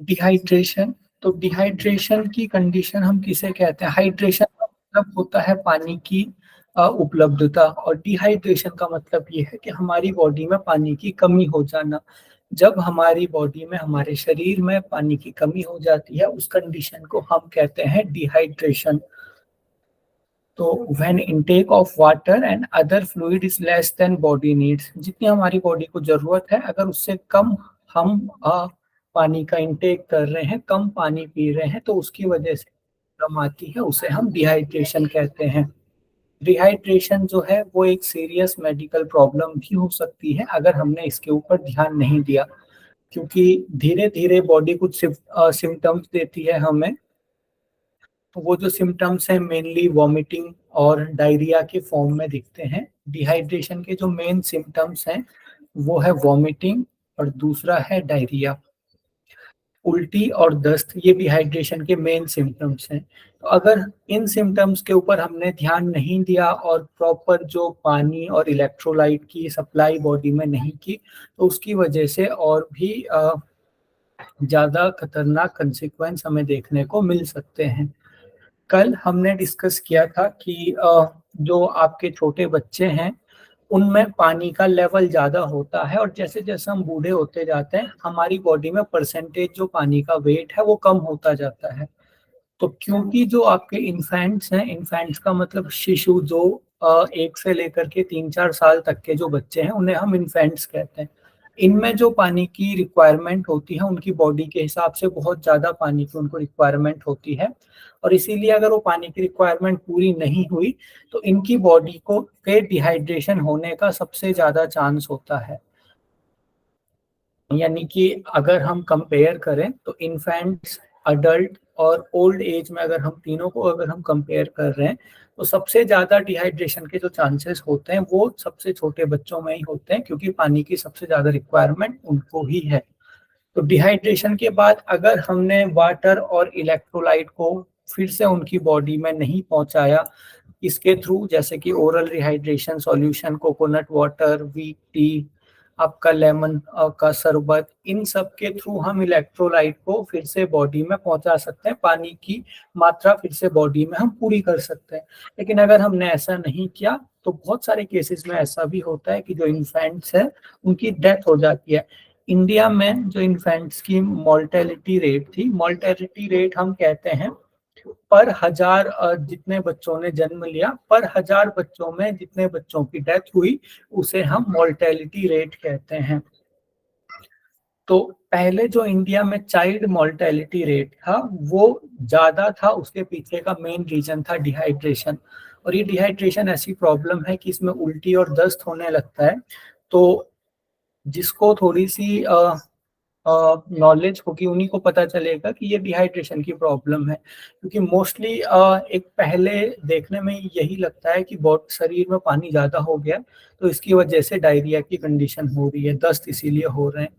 Dehydration, तो dehydration की condition हम किसे कहते हैं? हाइड्रेशन का मतलब होता है पानी की उपलब्धता, और डिहाइड्रेशन का मतलब ये है कि हमारी बॉडी में पानी की कमी हो जाना। जब हमारी बॉडी में, हमारे शरीर में पानी की कमी हो जाती है, उस कंडीशन को हम कहते हैं डिहाइड्रेशन। तो when intake of water and other fluid is less than body needs, जितनी हमारी बॉडी को जरूरत है, अगर उससे कम हम पानी का इंटेक कर रहे हैं, कम पानी पी रहे हैं, तो उसकी वजह से प्रॉब्लम आती है, उसे हम डिहाइड्रेशन कहते हैं। डिहाइड्रेशन जो है वो एक सीरियस मेडिकल प्रॉब्लम भी हो सकती है अगर हमने इसके ऊपर ध्यान नहीं दिया, क्योंकि धीरे धीरे बॉडी कुछ सिम्टम्स देती है हमें। तो वो जो सिम्टम्स हैं मेनली वॉमिटिंग और डायरिया के फॉर्म में दिखते हैं। डिहाइड्रेशन के जो मेन सिम्टम्स हैं वो है वॉमिटिंग, और दूसरा है डायरिया। उल्टी और दस्त, ये डिहाइड्रेशन के मेन सिम्टम्स हैं। तो अगर इन सिम्टम्स के ऊपर हमने ध्यान नहीं दिया और प्रॉपर जो पानी और इलेक्ट्रोलाइट की सप्लाई बॉडी में नहीं की, तो उसकी वजह से और भी ज़्यादा खतरनाक कंसिक्वेंस हमें देखने को मिल सकते हैं। कल हमने डिस्कस किया था कि जो आपके छोटे बच्चे हैं उनमें पानी का लेवल ज़्यादा होता है, और जैसे जैसे हम बूढ़े होते जाते हैं हमारी बॉडी में परसेंटेज जो पानी का वेट है वो कम होता जाता है। तो क्योंकि जो आपके इन्फेंट्स हैं, इन्फेंट्स का मतलब शिशु, जो 1 से लेकर के 3-4 साल तक के जो बच्चे हैं उन्हें हम इन्फेंट्स कहते हैं। इनमें जो पानी की रिक्वायरमेंट होती है उनकी बॉडी के हिसाब से बहुत ज़्यादा पानी की उनको रिक्वायरमेंट होती है, और इसीलिए अगर वो पानी की रिक्वायरमेंट पूरी नहीं हुई तो इनकी बॉडी को पे डिहाइड्रेशन होने का सबसे ज़्यादा चांस होता है। यानी कि अगर हम कंपेयर करें तो इन्फेंट्स, अडल्ट और ओल्ड एज में, अगर हम तीनों को अगर हम कंपेयर कर रहे हैं, तो सबसे ज़्यादा डिहाइड्रेशन के जो चांसेस होते हैं वो सबसे छोटे बच्चों में ही होते हैं, क्योंकि पानी की सबसे ज़्यादा रिक्वायरमेंट उनको ही है। तो डिहाइड्रेशन के बाद अगर हमने वाटर और इलेक्ट्रोलाइट को फिर से उनकी बॉडी में नहीं पहुंचाया इसके थ्रू, जैसे कि oral rehydration solution, coconut water, wheat T, आपका लेमन का शरबत, इन सब के थ्रू हम इलेक्ट्रोलाइट को फिर से बॉडी में पहुंचा सकते हैं, पानी की मात्रा फिर से बॉडी में हम पूरी कर सकते हैं। लेकिन अगर हमने ऐसा नहीं किया तो बहुत सारे केसेस में ऐसा भी होता है कि जो इन्फेंट्स है उनकी डेथ हो जाती है। इंडिया में जो इन्फेंट्स की मोर्टेलिटी रेट थी, मोर्टेलिटी रेट हम कहते हैं पर हजार जितने बच्चों ने जन्म लिया, पर हजार बच्चों में जितने बच्चों की डेथ हुई, उसे हम मोर्टेलिटी रेट कहते हैं। तो पहले जो इंडिया में चाइल्ड मोर्टेलिटी रेट था वो ज्यादा था, उसके पीछे का मेन रीजन था डिहाइड्रेशन। और ये डिहाइड्रेशन ऐसी प्रॉब्लम है कि इसमें उल्टी और दस्त होने लगता है। तो जिसको थोड़ी सी नॉलेज होगी उन्हीं को पता चलेगा कि ये डिहाइड्रेशन की प्रॉब्लम है, क्योंकि मोस्टली एक पहले देखने में यही लगता है कि बहुत शरीर में पानी ज़्यादा हो गया तो इसकी वजह से डायरिया की कंडीशन हो रही है, दस्त इसीलिए हो रहे हैं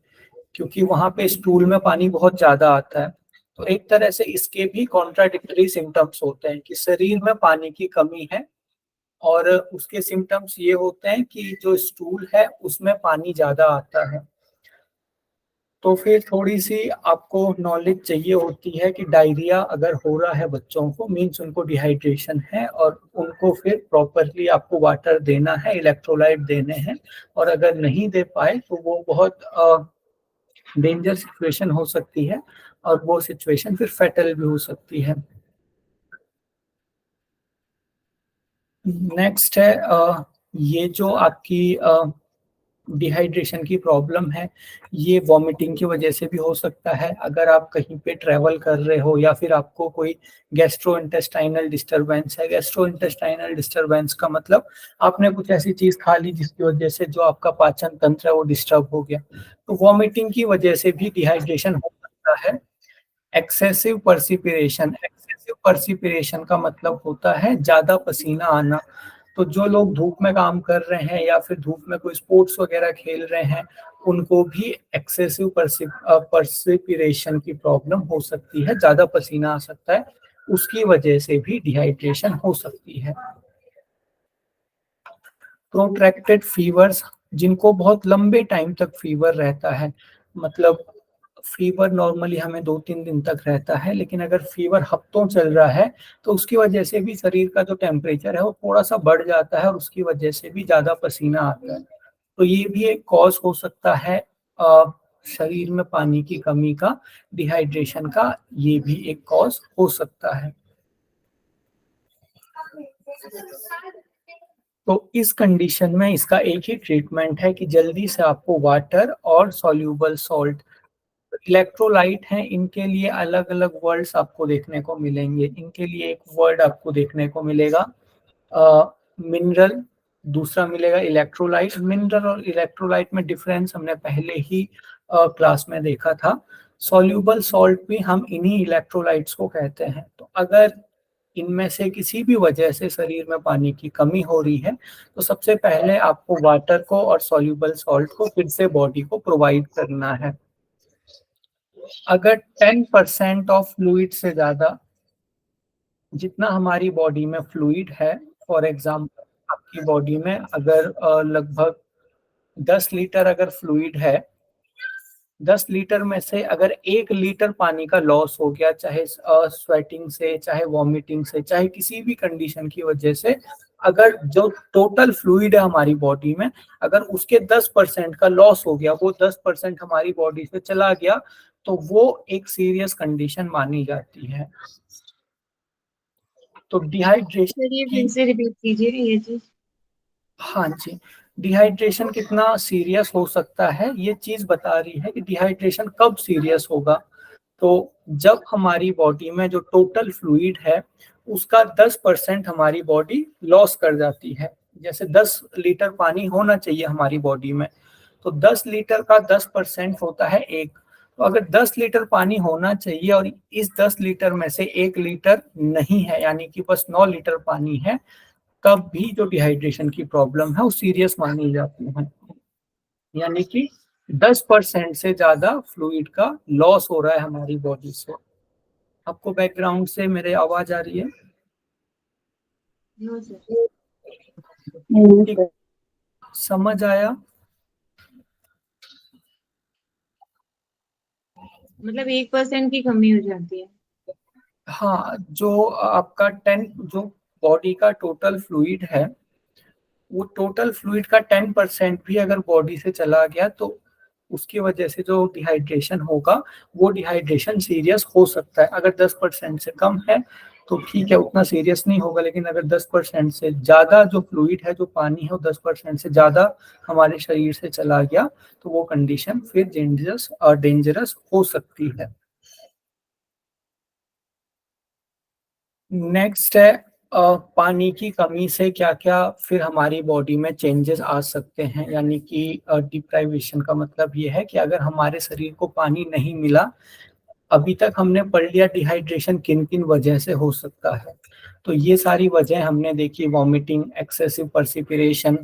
क्योंकि वहाँ पे स्टूल में पानी बहुत ज़्यादा आता है। तो एक तरह से इसके भी कॉन्ट्राडिक्टरी सिम्टम्स होते हैं कि शरीर में पानी की कमी है, और उसके सिम्टम्स ये होते हैं कि जो स्टूल है उसमें पानी ज़्यादा आता है। तो फिर थोड़ी सी आपको नॉलेज चाहिए होती है कि डायरिया अगर हो रहा है बच्चों को, मीन्स उनको डिहाइड्रेशन है, और उनको फिर प्रॉपरली आपको वाटर देना है, इलेक्ट्रोलाइट देने हैं। और अगर नहीं दे पाए तो वो बहुत डेंजर सिचुएशन हो सकती है, और वो सिचुएशन फिर फैटल भी हो सकती है। नेक्स्ट है ये जो आपकी डिहाइड्रेशन की प्रॉब्लम है, ये वॉमिटिंग की वजह से भी हो सकता है। अगर आप कहीं पे ट्रैवल कर रहे हो या फिर आपको कोई गैस्ट्रो इंटेस्टाइनल डिस्टरबेंस है, गैस्ट्रो इंटेस्टाइनल डिस्टरबेंस का मतलब आपने कुछ ऐसी चीज खा ली जिसकी वजह से जो आपका पाचन तंत्र है वो डिस्टर्ब हो गया, तो वॉमिटिंग की वजह से भी डिहाइड्रेशन हो सकता है। एक्सेसिव पर्सिपिरेशन का मतलब होता है ज्यादा पसीना आना। तो जो लोग धूप में काम कर रहे हैं या फिर धूप में कोई स्पोर्ट्स वगैरह खेल रहे हैं उनको भी एक्सेसिव पर्सिपिरेशन की प्रॉब्लम हो सकती है, ज्यादा पसीना आ सकता है, उसकी वजह से भी डिहाइड्रेशन हो सकती है। प्रोट्रैक्टेड फीवर्स, जिनको बहुत लंबे टाइम तक फीवर रहता है, मतलब फीवर नॉर्मली हमें 2-3 दिन तक रहता है, लेकिन अगर फीवर हफ्तों चल रहा है तो उसकी वजह से भी शरीर का जो टेम्परेचर है वो थोड़ा सा बढ़ जाता है और उसकी वजह से भी ज्यादा पसीना आता है। तो ये भी एक कॉज हो सकता है शरीर में पानी की कमी का, डिहाइड्रेशन का, ये भी एक कॉज हो सकता है। तो इस कंडीशन में इसका एक ही ट्रीटमेंट है कि जल्दी से आपको वाटर और सॉल्यूबल सॉल्ट, इलेक्ट्रोलाइट हैं, इनके लिए अलग अलग वर्ड्स आपको देखने को मिलेंगे। इनके लिए एक वर्ड आपको देखने को मिलेगा मिनरल, दूसरा मिलेगा इलेक्ट्रोलाइट। मिनरल और इलेक्ट्रोलाइट में डिफरेंस हमने पहले ही क्लास में देखा था। सॉल्यूबल सॉल्ट भी हम इन्हीं इलेक्ट्रोलाइट्स को कहते हैं। तो अगर इनमें से किसी भी वजह से शरीर में पानी की कमी हो रही है तो सबसे पहले आपको वाटर को और सॉल्यूबल सॉल्ट को फिर से बॉडी को प्रोवाइड करना है। अगर 10% ऑफ फ्लूइड से ज्यादा, जितना हमारी बॉडी में फ्लूइड है, फॉर एग्जांपल आपकी बॉडी में अगर लगभग 10 लीटर अगर फ्लूइड है, 10 लीटर में से अगर 1 लीटर पानी का लॉस हो गया, चाहे स्वेटिंग से, चाहे वॉमिटिंग से, चाहे किसी भी कंडीशन की वजह से, अगर जो टोटल फ्लूइड है हमारी बॉडी में, अगर उसके 10% का लॉस हो गया, वो 10% हमारी बॉडी से चला गया, तो वो एक सीरियस कंडीशन मानी जाती है। तो डिहाइड्रेशन सर ये फिर से रिपीट कीजिए ये चीज। हाँ जी, डिहाइड्रेशन कितना सीरियस हो सकता है, ये चीज बता रही है कि डिहाइड्रेशन कब सीरियस होगा। तो जब हमारी बॉडी में जो टोटल फ्लूइड है उसका 10% हमारी बॉडी लॉस कर जाती है। जैसे 10 लीटर पानी होना चाहिए हमारी बॉडी में, तो 10 लीटर का 10% होता है 1। तो अगर 10 लीटर पानी होना चाहिए और इस 10 लीटर में से 1 लीटर नहीं है, यानी कि बस 9 लीटर पानी है, तब भी जो डिहाइड्रेशन की प्रॉब्लम है वो सीरियस मानी जाती है। यानी कि 10% से ज्यादा फ्लूइड का लॉस हो रहा है हमारी बॉडी से। आपको बैकग्राउंड से मेरे आवाज आ रही है? No sir. ठीक, समझ आया? मतलब 1% की कमी हो जाती है। हाँ, जो आपका 10, जो बॉडी का टोटल फ्लूइड है, वो टोटल फ्लूइड का 10% भी अगर बॉडी से चला गया तो उसकी वजह से जो डिहाइड्रेशन होगा वो डिहाइड्रेशन सीरियस हो सकता है। अगर 10% से कम है तो ठीक है, उतना सीरियस नहीं होगा, लेकिन अगर 10% से ज्यादा जो फ्लूइड है, जो पानी है, वो 10% से ज्यादा हमारे शरीर से चला गया तो वो कंडीशन फिर डेंजरस हो सकती है। नेक्स्ट है पानी की कमी से क्या क्या फिर हमारी बॉडी में चेंजेस आ सकते हैं। यानी कि डिप्राइवेशन का मतलब ये है कि अगर हमारे शरीर को पानी नहीं मिला, अभी तक हमने पढ़ लिया डिहाइड्रेशन किन किन वजह से हो सकता है। तो ये सारी वजह हमने देखी, वॉमिटिंग, एक्सेसिव पर्सिपिरेशन,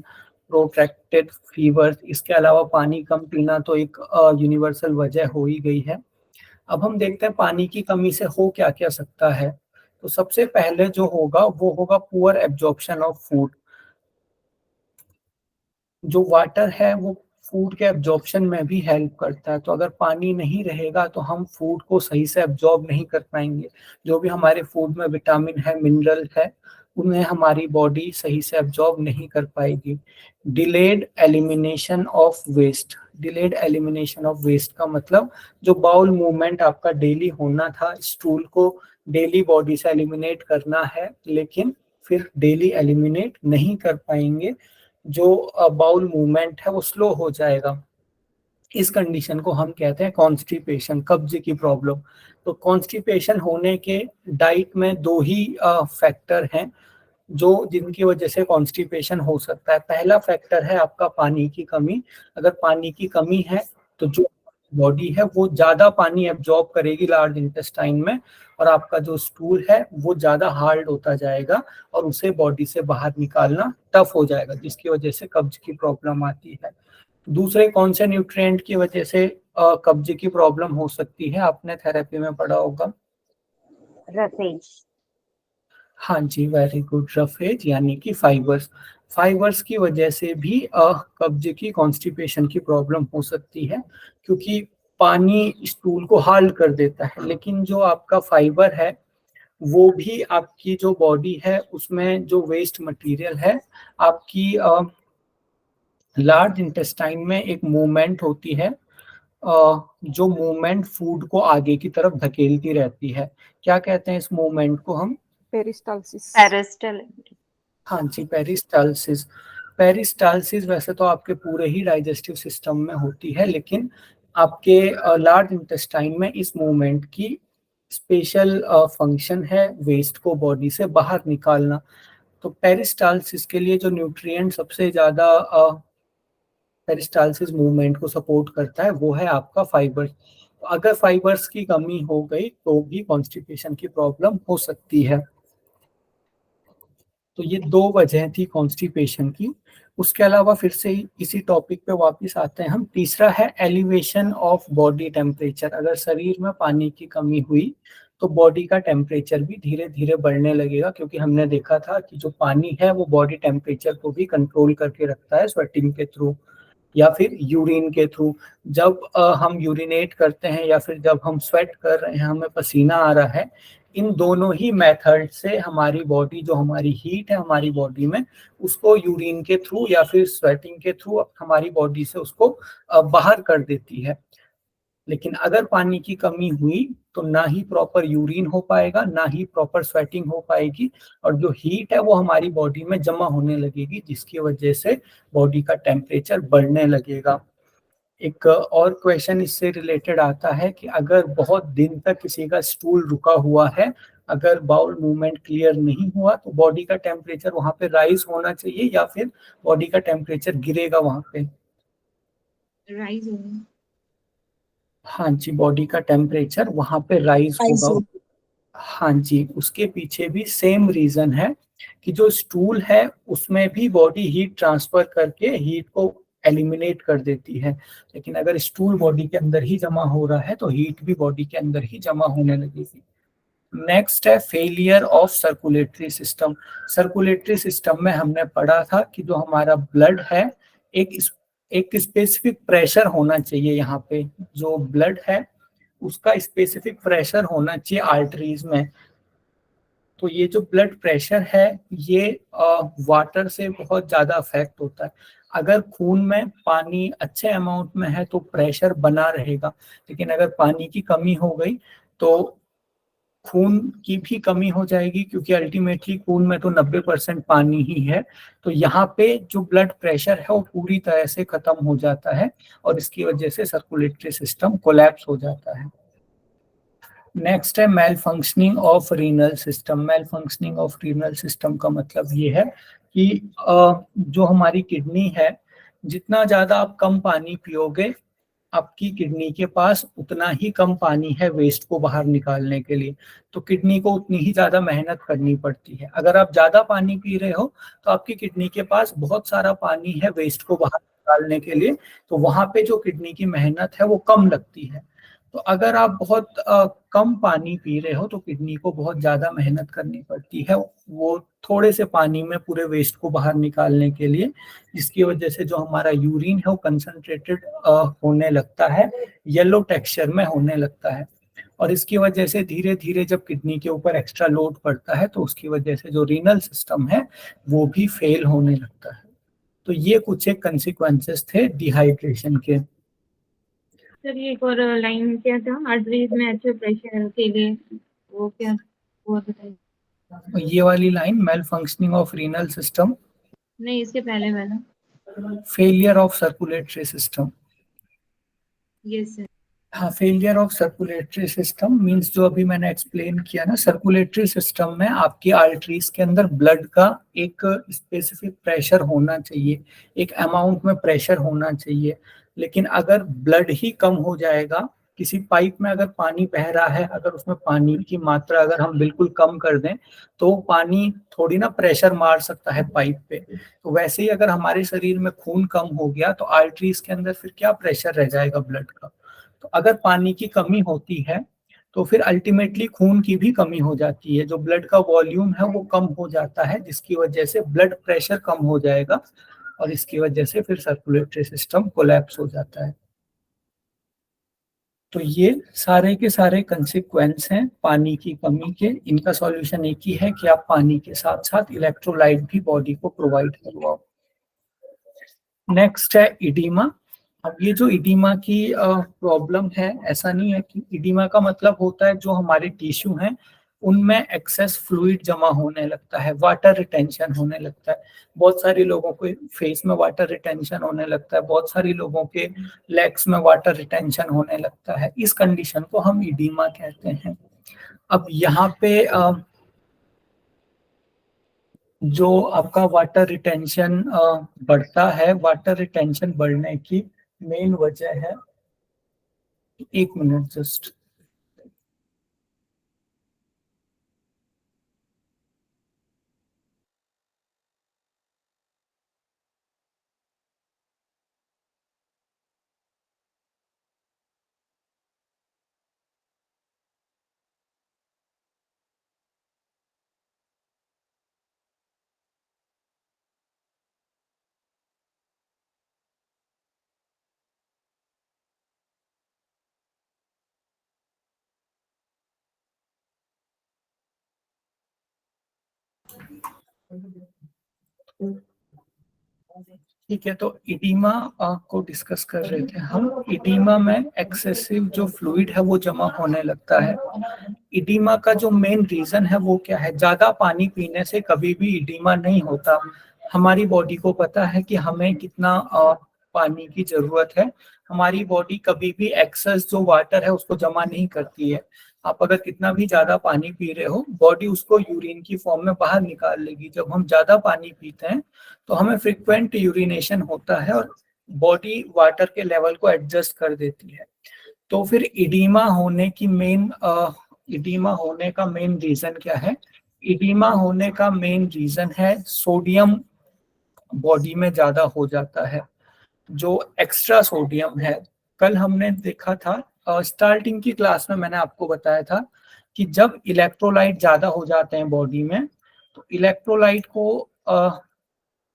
प्रोट्रैक्टेड फीवर, इसके अलावा पानी कम पीना तो एक यूनिवर्सल वजह हो ही गई है। अब हम देखते हैं पानी की कमी से हो क्या क्या सकता है। तो सबसे पहले जो होगा वो होगा पुअर एब्जॉर्प्शन ऑफ फूड। जो वाटर है वो फूड के एब्जॉर्प्शन में भी हेल्प करता है। तो अगर पानी नहीं रहेगा तो हम फूड को सही से एब्जॉर्ब नहीं कर पाएंगे। जो भी हमारे फूड में विटामिन है, मिनरल है, उन्हें हमारी बॉडी सही से एब्जॉर्ब नहीं कर पाएगी। Delayed elimination of waste. Delayed elimination of waste का मतलब जो बाउल मूवमेंट आपका डेली होना था, स्टूल को डेली बॉडी से एलिमिनेट करना है, लेकिन फिर डेली एलिमिनेट नहीं कर पाएंगे, जो बाउल मूवमेंट है वो स्लो हो जाएगा। इस कंडीशन को हम कहते हैं कॉन्स्टिपेशन, कब्ज की प्रॉब्लम। तो कॉन्स्टिपेशन होने के डाइट में दो ही फैक्टर हैं जो जिनकी वजह से कॉन्स्टिपेशन हो सकता है। पहला फैक्टर है आपका पानी की कमी। अगर पानी की कमी है तो जो बॉडी है वो ज्यादा पानी एब्जॉर्ब करेगी लार्ज इंटेस्टाइन में, और आपका जो स्टूल है वो ज्यादा हार्ड होता जाएगा और उसे बॉडी से बाहर निकालना टफ हो जाएगा, जिसकी वजह से कब्ज की प्रॉब्लम आती है। दूसरे कौन से न्यूट्रिएंट की वजह से कब्ज की प्रॉब्लम हो सकती है, आपने थेरेपी में पढ़ा होगा? रफेज। हाँ जी, वेरी गुड, रफेज यानी कि फाइबर्स। फाइबर्स की वजह से भी कब्ज की, कॉन्स्टिपेशन की प्रॉब्लम हो सकती है, क्योंकि पानी स्टूल को हार्ड कर देता है, लेकिन जो आपका फाइबर है वो भी आपकी जो बॉडी है उसमें जो वेस्ट मटेरियल है, आपकी लार्ज इंटेस्टाइन में एक मूवमेंट होती है, जो मूवमेंट फूड को आगे की तरफ धकेलती रहती है। क्या कहते हैं इस मूवमेंट को हम? पेरिस्टालसिस। पेरिस्टल। हाँ जी, पेरिस्टालसिस। पेरिस्टालसिस वैसे तो आपके पूरे ही डाइजेस्टिव सिस्टम में होती है, लेकिन आपके लार्ज इंटेस्टाइन में इस मूवमेंट की स्पेशल फंक्शन है वेस्ट को बॉडी से बाहर निकालना। तो पेरिस्टालसिस के लिए जो न्यूट्रिएंट सबसे ज्यादा पेरिस्टालसिस मूवमेंट को सपोर्ट करता है वो है आपका फाइबर। तो अगर फाइबर्स की कमी हो गई तो भी कॉन्स्टिपेशन की प्रॉब्लम हो सकती है। तो ये 2 वजह थी कॉन्स्टिपेशन की। उसके अलावा फिर से इसी टॉपिक पे वापस आते हैं हम। तीसरा है एलिवेशन ऑफ बॉडी टेम्परेचर। अगर शरीर में पानी की कमी हुई तो बॉडी का टेम्परेचर भी धीरे धीरे बढ़ने लगेगा, क्योंकि हमने देखा था कि जो पानी है वो बॉडी टेम्परेचर को भी कंट्रोल करके रखता है स्वेटिंग के थ्रू या फिर यूरिन के थ्रू। जब हम यूरिनेट करते हैं या फिर जब हम स्वेट कर रहे हैं, हमें पसीना आ रहा है, इन दोनों ही मेथड से हमारी बॉडी, जो हमारी हीट है हमारी बॉडी में, उसको यूरिन के थ्रू या फिर स्वेटिंग के थ्रू हमारी बॉडी से उसको बाहर कर देती है। लेकिन अगर पानी की कमी हुई तो ना ही प्रॉपर यूरिन हो पाएगा, ना ही प्रॉपर स्वेटिंग हो पाएगी, और जो हीट है वो हमारी बॉडी में जमा होने लगेगी, जिसकी वजह से बॉडी का टेम्परेचर बढ़ने लगेगा। एक और क्वेश्चन इससे रिलेटेड आता है कि अगर बहुत दिन तक किसी का स्टूल रुका हुआ है, अगर बाउल मूवमेंट क्लियर नहीं हुआ, तो बॉडी का टेम्परेचर वहां पे राइज होना चाहिए या फिर बॉडी का टेम्परेचर गिरेगा वहां पे? राइज होगा। हाँ जी, बॉडी का टेम्परेचर वहां पे राइज होगा। हाँ जी, उसके पीछे भी सेम रीजन है कि जो स्टूल है उसमें भी बॉडी हीट ट्रांसफर करके हीट को एलिमिनेट कर देती है, लेकिन अगर स्टूल बॉडी के अंदर ही जमा हो रहा है तो हीट भी बॉडी के अंदर ही जमा होने लगेगी। नेक्स्ट है failure of circulatory system. Circulatory system में हमने पढ़ा था कि जो हमारा ब्लड है, एक स्पेसिफिक प्रेशर होना चाहिए। यहाँ पे जो ब्लड है उसका स्पेसिफिक प्रेशर होना चाहिए आर्टरीज में। तो ये जो ब्लड प्रेशर है ये वाटर से बहुत ज़्यादा अफेक्ट होता है। अगर खून में पानी अच्छे अमाउंट में है तो प्रेशर बना रहेगा, लेकिन अगर पानी की कमी हो गई तो खून की भी कमी हो जाएगी, क्योंकि अल्टीमेटली खून में तो 90% पानी ही है। तो यहाँ पे जो ब्लड प्रेशर है वो पूरी तरह से खत्म हो जाता है और इसकी वजह से सर्कुलेटरी सिस्टम कोलैप्स हो जाता है। नेक्स्ट है malfunctioning of renal system. Malfunctioning of renal system का मतलब ये है कि जो हमारी किडनी है, जितना ज़्यादा आप कम पानी पियोगे, आपकी किडनी के पास उतना ही कम पानी है वेस्ट को बाहर निकालने के लिए, तो किडनी को उतनी ही ज़्यादा मेहनत करनी पड़ती है। अगर आप ज़्यादा पानी पी रहे हो तो आपकी किडनी के पास बहुत सारा पानी है वेस्ट को बाहर निकालने के लिए, तो वहाँ पे जो किडनी की मेहनत है वो कम लगती है। तो अगर आप बहुत कम पानी पी रहे हो तो किडनी को बहुत ज़्यादा मेहनत करनी पड़ती है वो थोड़े से पानी में पूरे वेस्ट को बाहर निकालने के लिए, जिसकी वजह से जो हमारा यूरिन है वो कंसंट्रेटेड होने लगता है, येलो टेक्सचर में होने लगता है। और इसकी वजह से धीरे धीरे जब किडनी के ऊपर एक्स्ट्रा लोड पड़ता है तो उसकी वजह से जो रीनल सिस्टम है वो भी फेल होने लगता है। तो ये कुछ एक कंसिक्वेंसेस थे डिहाइड्रेशन के। सर ये एक और लाइन क्या था, आर्टरीज में अच्छे प्रेशर के लिए, वो क्या, वो बताइए। ये वाली line, malfunctioning of renal system, नहीं इसके पहले वाला। Failure of circulatory system. Yes sir. हाँ, failure of circulatory system means जो अभी मैंने एक्सप्लेन किया ना, सर्कुलेटरी सिस्टम में आपकी आर्टरीज के अंदर ब्लड का एक स्पेसिफिक प्रेशर होना चाहिए, एक अमाउंट में प्रेशर होना चाहिए। लेकिन अगर ब्लड ही कम हो जाएगा, किसी पाइप में अगर पानी बह रहा है, अगर उसमें पानी की मात्रा अगर हम बिल्कुल कम कर दें तो पानी थोड़ी ना प्रेशर मार सकता है पाइप पे। तो वैसे ही अगर हमारे शरीर में खून कम हो गया तो आर्टरीज के अंदर फिर क्या प्रेशर रह जाएगा ब्लड का। तो अगर पानी की कमी होती है तो फिर अल्टीमेटली खून की भी कमी हो जाती है, जो ब्लड का वॉल्यूम है वो कम हो जाता है, जिसकी वजह से ब्लड प्रेशर कम हो जाएगा और इसकी वजह से फिर सर्कुलेटरी सिस्टम कोलैप्स हो जाता है। तो ये सारे के सारे कंसिक्वेंस हैं पानी की कमी के। इनका सॉल्यूशन एक ही है कि आप पानी के साथ साथ इलेक्ट्रोलाइट भी बॉडी को प्रोवाइड करवाओ। नेक्स्ट है इडीमा। अब ये जो इडीमा की प्रॉब्लम है, ऐसा नहीं है कि इडीमा का मतलब होता है जो हमारे टिश्यू हैं उनमें एक्सेस फ्लूइड जमा होने लगता है, वाटर रिटेंशन होने लगता है। बहुत सारे लोगों को फेस में वाटर रिटेंशन होने लगता है, बहुत सारे लोगों के लेग्स में वाटर रिटेंशन होने लगता है। इस कंडीशन को हम इडीमा कहते हैं। अब यहाँ पे जो आपका वाटर रिटेंशन बढ़ता है, वाटर रिटेंशन बढ़ने की मेन वजह है, एक मिनट जस्ट, ठीक है। तो इडीमा को डिस्कस कर रहे थे हम। इडीमा में एक्सेसिव जो फ्लूइड है वो जमा होने लगता है। इडीमा का जो मेन रीजन है वो क्या है? ज्यादा पानी पीने से कभी भी इडीमा नहीं होता। हमारी बॉडी को पता है कि हमें कितना पानी की जरूरत है। हमारी बॉडी कभी भी एक्सेस जो वाटर है उसको जमा नहीं करती है। आप अगर कितना भी ज्यादा पानी पी रहे हो, बॉडी उसको यूरिन की फॉर्म में बाहर निकाल लेगी। जब हम ज्यादा पानी पीते हैं तो हमें फ्रिक्वेंट यूरिनेशन होता है और बॉडी वाटर के लेवल को एडजस्ट कर देती है। तो फिर इडीमा होने का मेन रीजन क्या है? इडीमा होने का मेन रीजन है सोडियम बॉडी में ज्यादा हो जाता है, जो एक्स्ट्रा सोडियम है। कल हमने देखा था, स्टार्टिंग की क्लास में मैंने आपको बताया था कि जब इलेक्ट्रोलाइट ज्यादा हो जाते हैं बॉडी में, तो इलेक्ट्रोलाइट को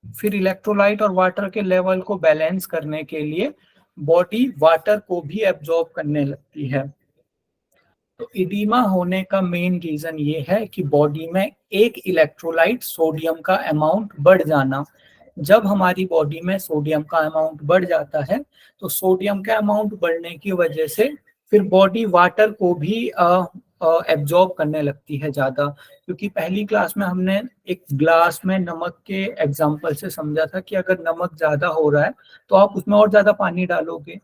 फिर इलेक्ट्रोलाइट और वाटर के लेवल को बैलेंस करने के लिए बॉडी वाटर को भी एब्जॉर्ब करने लगती है। तो इडीमा होने का मेन रीजन ये है कि बॉडी में एक इलेक्ट्रोलाइट सोडियम का अमाउंट बढ़ जाना। जब हमारी बॉडी में सोडियम का अमाउंट बढ़ जाता है तो सोडियम का अमाउंट बढ़ने की वजह से फिर बॉडी वाटर को भी एब्जॉर्ब करने लगती है ज्यादा। क्योंकि पहली क्लास में हमने एक ग्लास में नमक के एग्जांपल से समझा था कि अगर नमक ज्यादा हो रहा है तो आप उसमें और ज्यादा पानी डालोगे।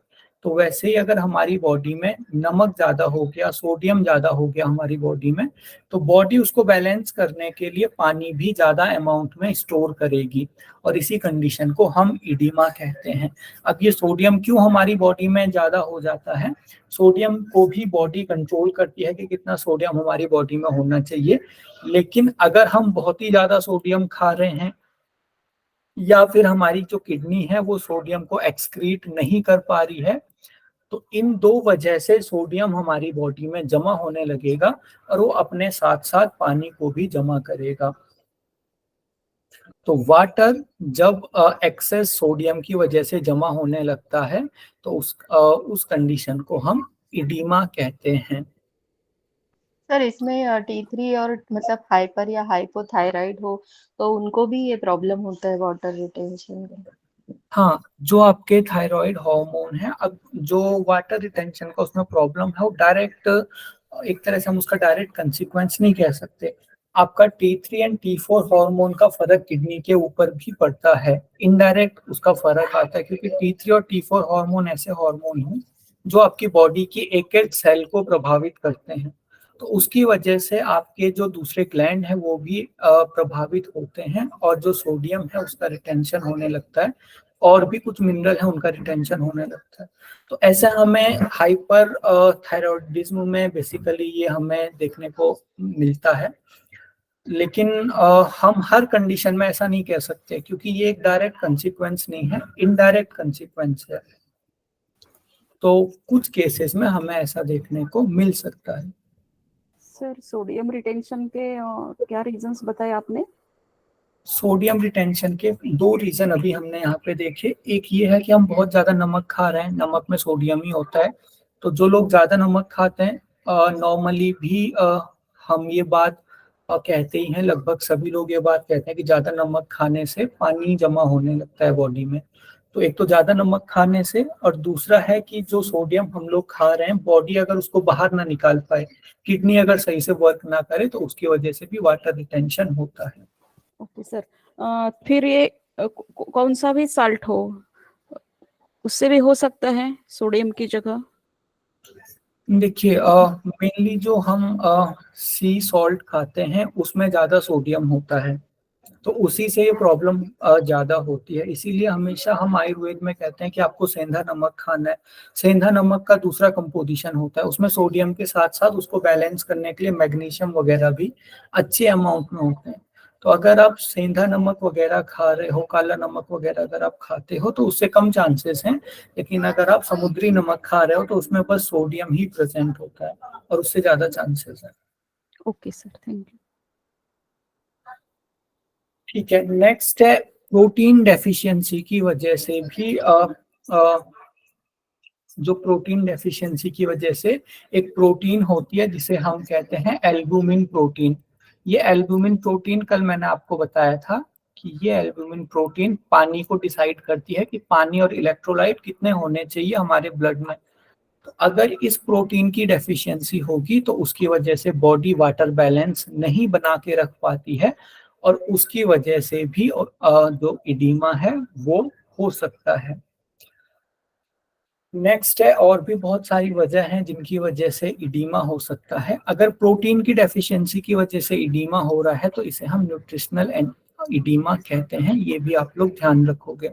तो वैसे ही अगर हमारी बॉडी में नमक ज्यादा हो गया, सोडियम ज्यादा हो गया हमारी बॉडी में, तो बॉडी उसको बैलेंस करने के लिए पानी भी ज्यादा अमाउंट में स्टोर करेगी और इसी कंडीशन को हम इडीमा कहते हैं। अब ये सोडियम क्यों हमारी बॉडी में ज्यादा हो जाता है? सोडियम को भी बॉडी कंट्रोल करती है कि कितना सोडियम हमारी बॉडी में होना चाहिए। लेकिन अगर हम बहुत ही ज्यादा सोडियम खा रहे हैं या फिर हमारी जो किडनी है वो सोडियम को एक्सक्रीट नहीं कर पा रही है, तो इन दो वजह से सोडियम हमारी बॉडी में जमा होने लगेगा और वो अपने साथ साथ पानी को भी जमा करेगा। तो वाटर जब एक्सेस सोडियम की वजह से जमा होने लगता है तो उस कंडीशन को हम इडीमा कहते हैं। सर इसमें T3 और मतलब हाइपर या हाइपोथायराइड हो तो उनको भी ये प्रॉब्लम होता है वाटर रिटेंशन का? हाँ, जो आपके थायराइड हार्मोन है, अब जो वाटर रिटेंशन का उसमें प्रॉब्लम है वो डायरेक्ट, एक तरह से हम उसका डायरेक्ट कंसिक्वेंस नहीं कह सकते। आपका T3 एंड T4 हार्मोन का फर्क किडनी के ऊपर भी पड़ता है, इनडायरेक्ट उसका फर्क आता है। क्योंकि T3 और T4 हार्मोन ऐसे हार्मोन हैं जो आपकी बॉडी की एक एक सेल को प्रभावित करते हैं। तो उसकी वजह से आपके जो दूसरे ग्लैंड हैं वो भी प्रभावित होते हैं और जो सोडियम है उसका रिटेंशन होने लगता है और भी कुछ मिनरल है उनका रिटेंशन होने लगता है। तो ऐसा हमें हाइपर थायराइडिज्म में बेसिकली ये हमें देखने को मिलता है। लेकिन हम हर कंडीशन में ऐसा नहीं कह सकते क्योंकि ये एक डायरेक्ट कंसिक्वेंस नहीं है, इनडायरेक्ट कंसिक्वेंस है। तो कुछ केसेस में हमें ऐसा देखने को मिल सकता है। सर सोडियम रिटेंशन के क्या रीजंस बताए आपने? सोडियम रिटेंशन के दो रीजन अभी हमने यहाँ पे देखे। एक ये है कि हम बहुत ज्यादा नमक खा रहे हैं, नमक में सोडियम ही होता है। तो जो लोग ज़्यादा नमक खाते हैं, नॉर्मली भी हम ये बात कहते ही हैं, लगभग सभी लोग ये बात कहते हैं कि ज़्यादा नमक खाने से पानी जमा होने लगता है बॉडी में। तो एक तो ज़्यादा नमक खाने से, और दूसरा है कि जो सोडियम हम लोग खा रहे हैं, बॉडी अगर उसको बाहर ना निकाल पाए, किडनी अगर सही से वर्क ना करे, तो उसकी वजह से भी वाटर रिटेंशन होता है। ओके सर, फिर ये कौन सा भी साल्ट हो उससे भी हो सकता है सोडियम की जगह? देखिए, मेनली जो हम सी सॉल्ट खाते हैं उसमें ज़्यादा सोडियम होता है, तो उसी से ये प्रॉब्लम ज़्यादा होती है। इसीलिए हमेशा हम आयुर्वेद में कहते हैं कि आपको सेंधा नमक खाना है। सेंधा नमक का दूसरा कंपोजिशन होता है, उसमें सोडियम के साथ साथ उसको बैलेंस करने के लिए मैग्नीशियम वगैरह भी अच्छे अमाउंट में होते हैं। तो अगर आप सेंधा नमक वगैरह खा रहे हो, काला नमक वगैरह अगर आप खाते हो, तो उससे कम चांसेस हैं। लेकिन अगर आप समुद्री नमक खा रहे हो, तो उसमें बस सोडियम ही प्रेजेंट होता है और उससे ज़्यादा चांसेस है। Okay sir, thank you. ठीक है, नेक्स्ट है प्रोटीन डेफिशिएंसी की वजह से भी जो प्रोटीन डेफिशिएंसी की वजह से एक प्रोटीन होती है जिसे हम कहते हैं एल्बुमिन प्रोटीन। ये एल्बुमिन प्रोटीन कल मैंने आपको बताया था कि ये एल्बुमिन प्रोटीन पानी को डिसाइड करती है कि पानी और इलेक्ट्रोलाइट कितने होने चाहिए हमारे ब्लड में। तो अगर इस प्रोटीन की डेफिशिएंसी होगी तो उसकी वजह से बॉडी वाटर बैलेंस नहीं बना के रख पाती है, और उसकी वजह से भी जो इडीमा है वो हो सकता है। नेक्स्ट है, और भी बहुत सारी वजह हैं जिनकी वजह से इडीमा हो सकता है। अगर प्रोटीन की डेफिशिएंसी की वजह से इडीमा हो रहा है तो इसे हम न्यूट्रिशनल इडीमा कहते हैं, ये भी आप लोग ध्यान रखोगे।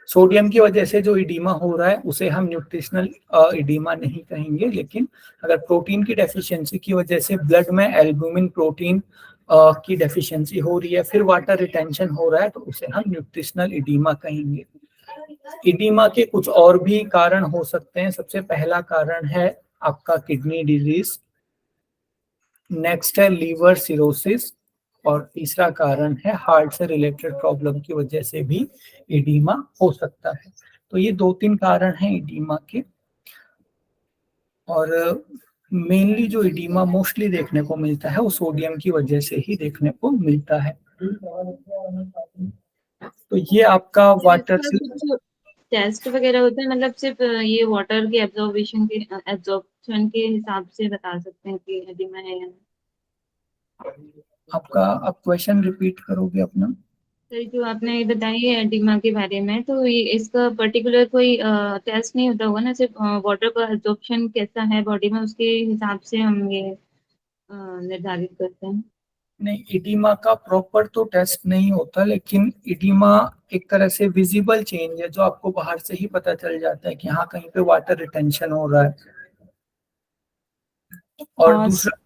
सोडियम की वजह से जो इडीमा हो रहा है उसे हम न्यूट्रिशनल इडीमा नहीं कहेंगे, लेकिन अगर प्रोटीन की डेफिशिएंसी की वजह से ब्लड में एल्बुमिन प्रोटीन की डेफिशिएंसी हो रही है, फिर वाटर रिटेंशन हो रहा है, तो उसे हम न्यूट्रिशनल इडीमा कहेंगे। इडीमा के कुछ और भी कारण हो सकते हैं। सबसे पहला कारण है आपका किडनी डिजीज, नेक्स्ट है लीवर सिरोसिस, और तीसरा कारण है हार्ट से रिलेटेड प्रॉब्लम की वजह से भी इडीमा हो सकता है। तो ये 2-3 कारण हैं इडीमा के, और मेनली जो इडीमा मोस्टली देखने को मिलता है वो सोडियम की वजह से ही देखने को मिलता है। तो ये आपका वाटर से टेस्ट वगैरह होता है, मतलब सिर्फ ये वाटर के एब्जॉर्प्शन के हिसाब से बता सकते हैं कि एडिमा है या नहीं? आपका, आप क्वेश्चन रिपीट करोगे अपना? सर, जो आपने बताई है एडिमा के बारे में, तो ये इसका पर्टिकुलर कोई टेस्ट नहीं होता होगा ना, सिर्फ वाटर का एब्जॉर्प्शन कैसा है बॉडी में उसके हिसाब से हम ये निर्धारित करते हैं? नहीं, इडीमा का प्रॉपर तो टेस्ट नहीं होता, लेकिन इडीमा एक तरह से विजिबल चेंज है जो आपको बाहर से ही पता चल जाता है कि हाँ कहीं पे वाटर रिटेंशन हो रहा है। और दूसरा,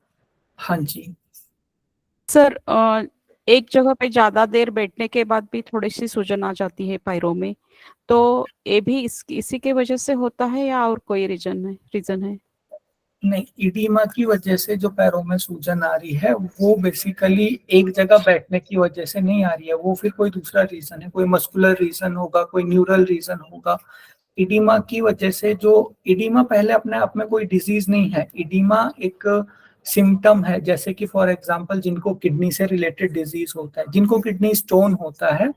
हाँ जी सर, एक जगह पे ज्यादा देर बैठने के बाद भी थोड़ी सी सूजन आ जाती है पैरों में, तो ये भी इसी के वजह से होता है या और कोई रीजन है? नहीं, इडीमा की वजह से जो पैरों में सूजन आ रही है वो बेसिकली एक जगह बैठने की वजह से नहीं आ रही है, वो फिर कोई दूसरा रीजन है, कोई मस्कुलर रीजन होगा, कोई न्यूरल रीजन होगा। इडीमा की वजह से जो इडीमा पहले अपने आप में कोई डिजीज नहीं है, इडीमा एक सिम्टम है। जैसे कि फॉर एग्जांपल जिनको किडनी से रिलेटेड डिजीज होता है, जिनको किडनी स्टोन होता है,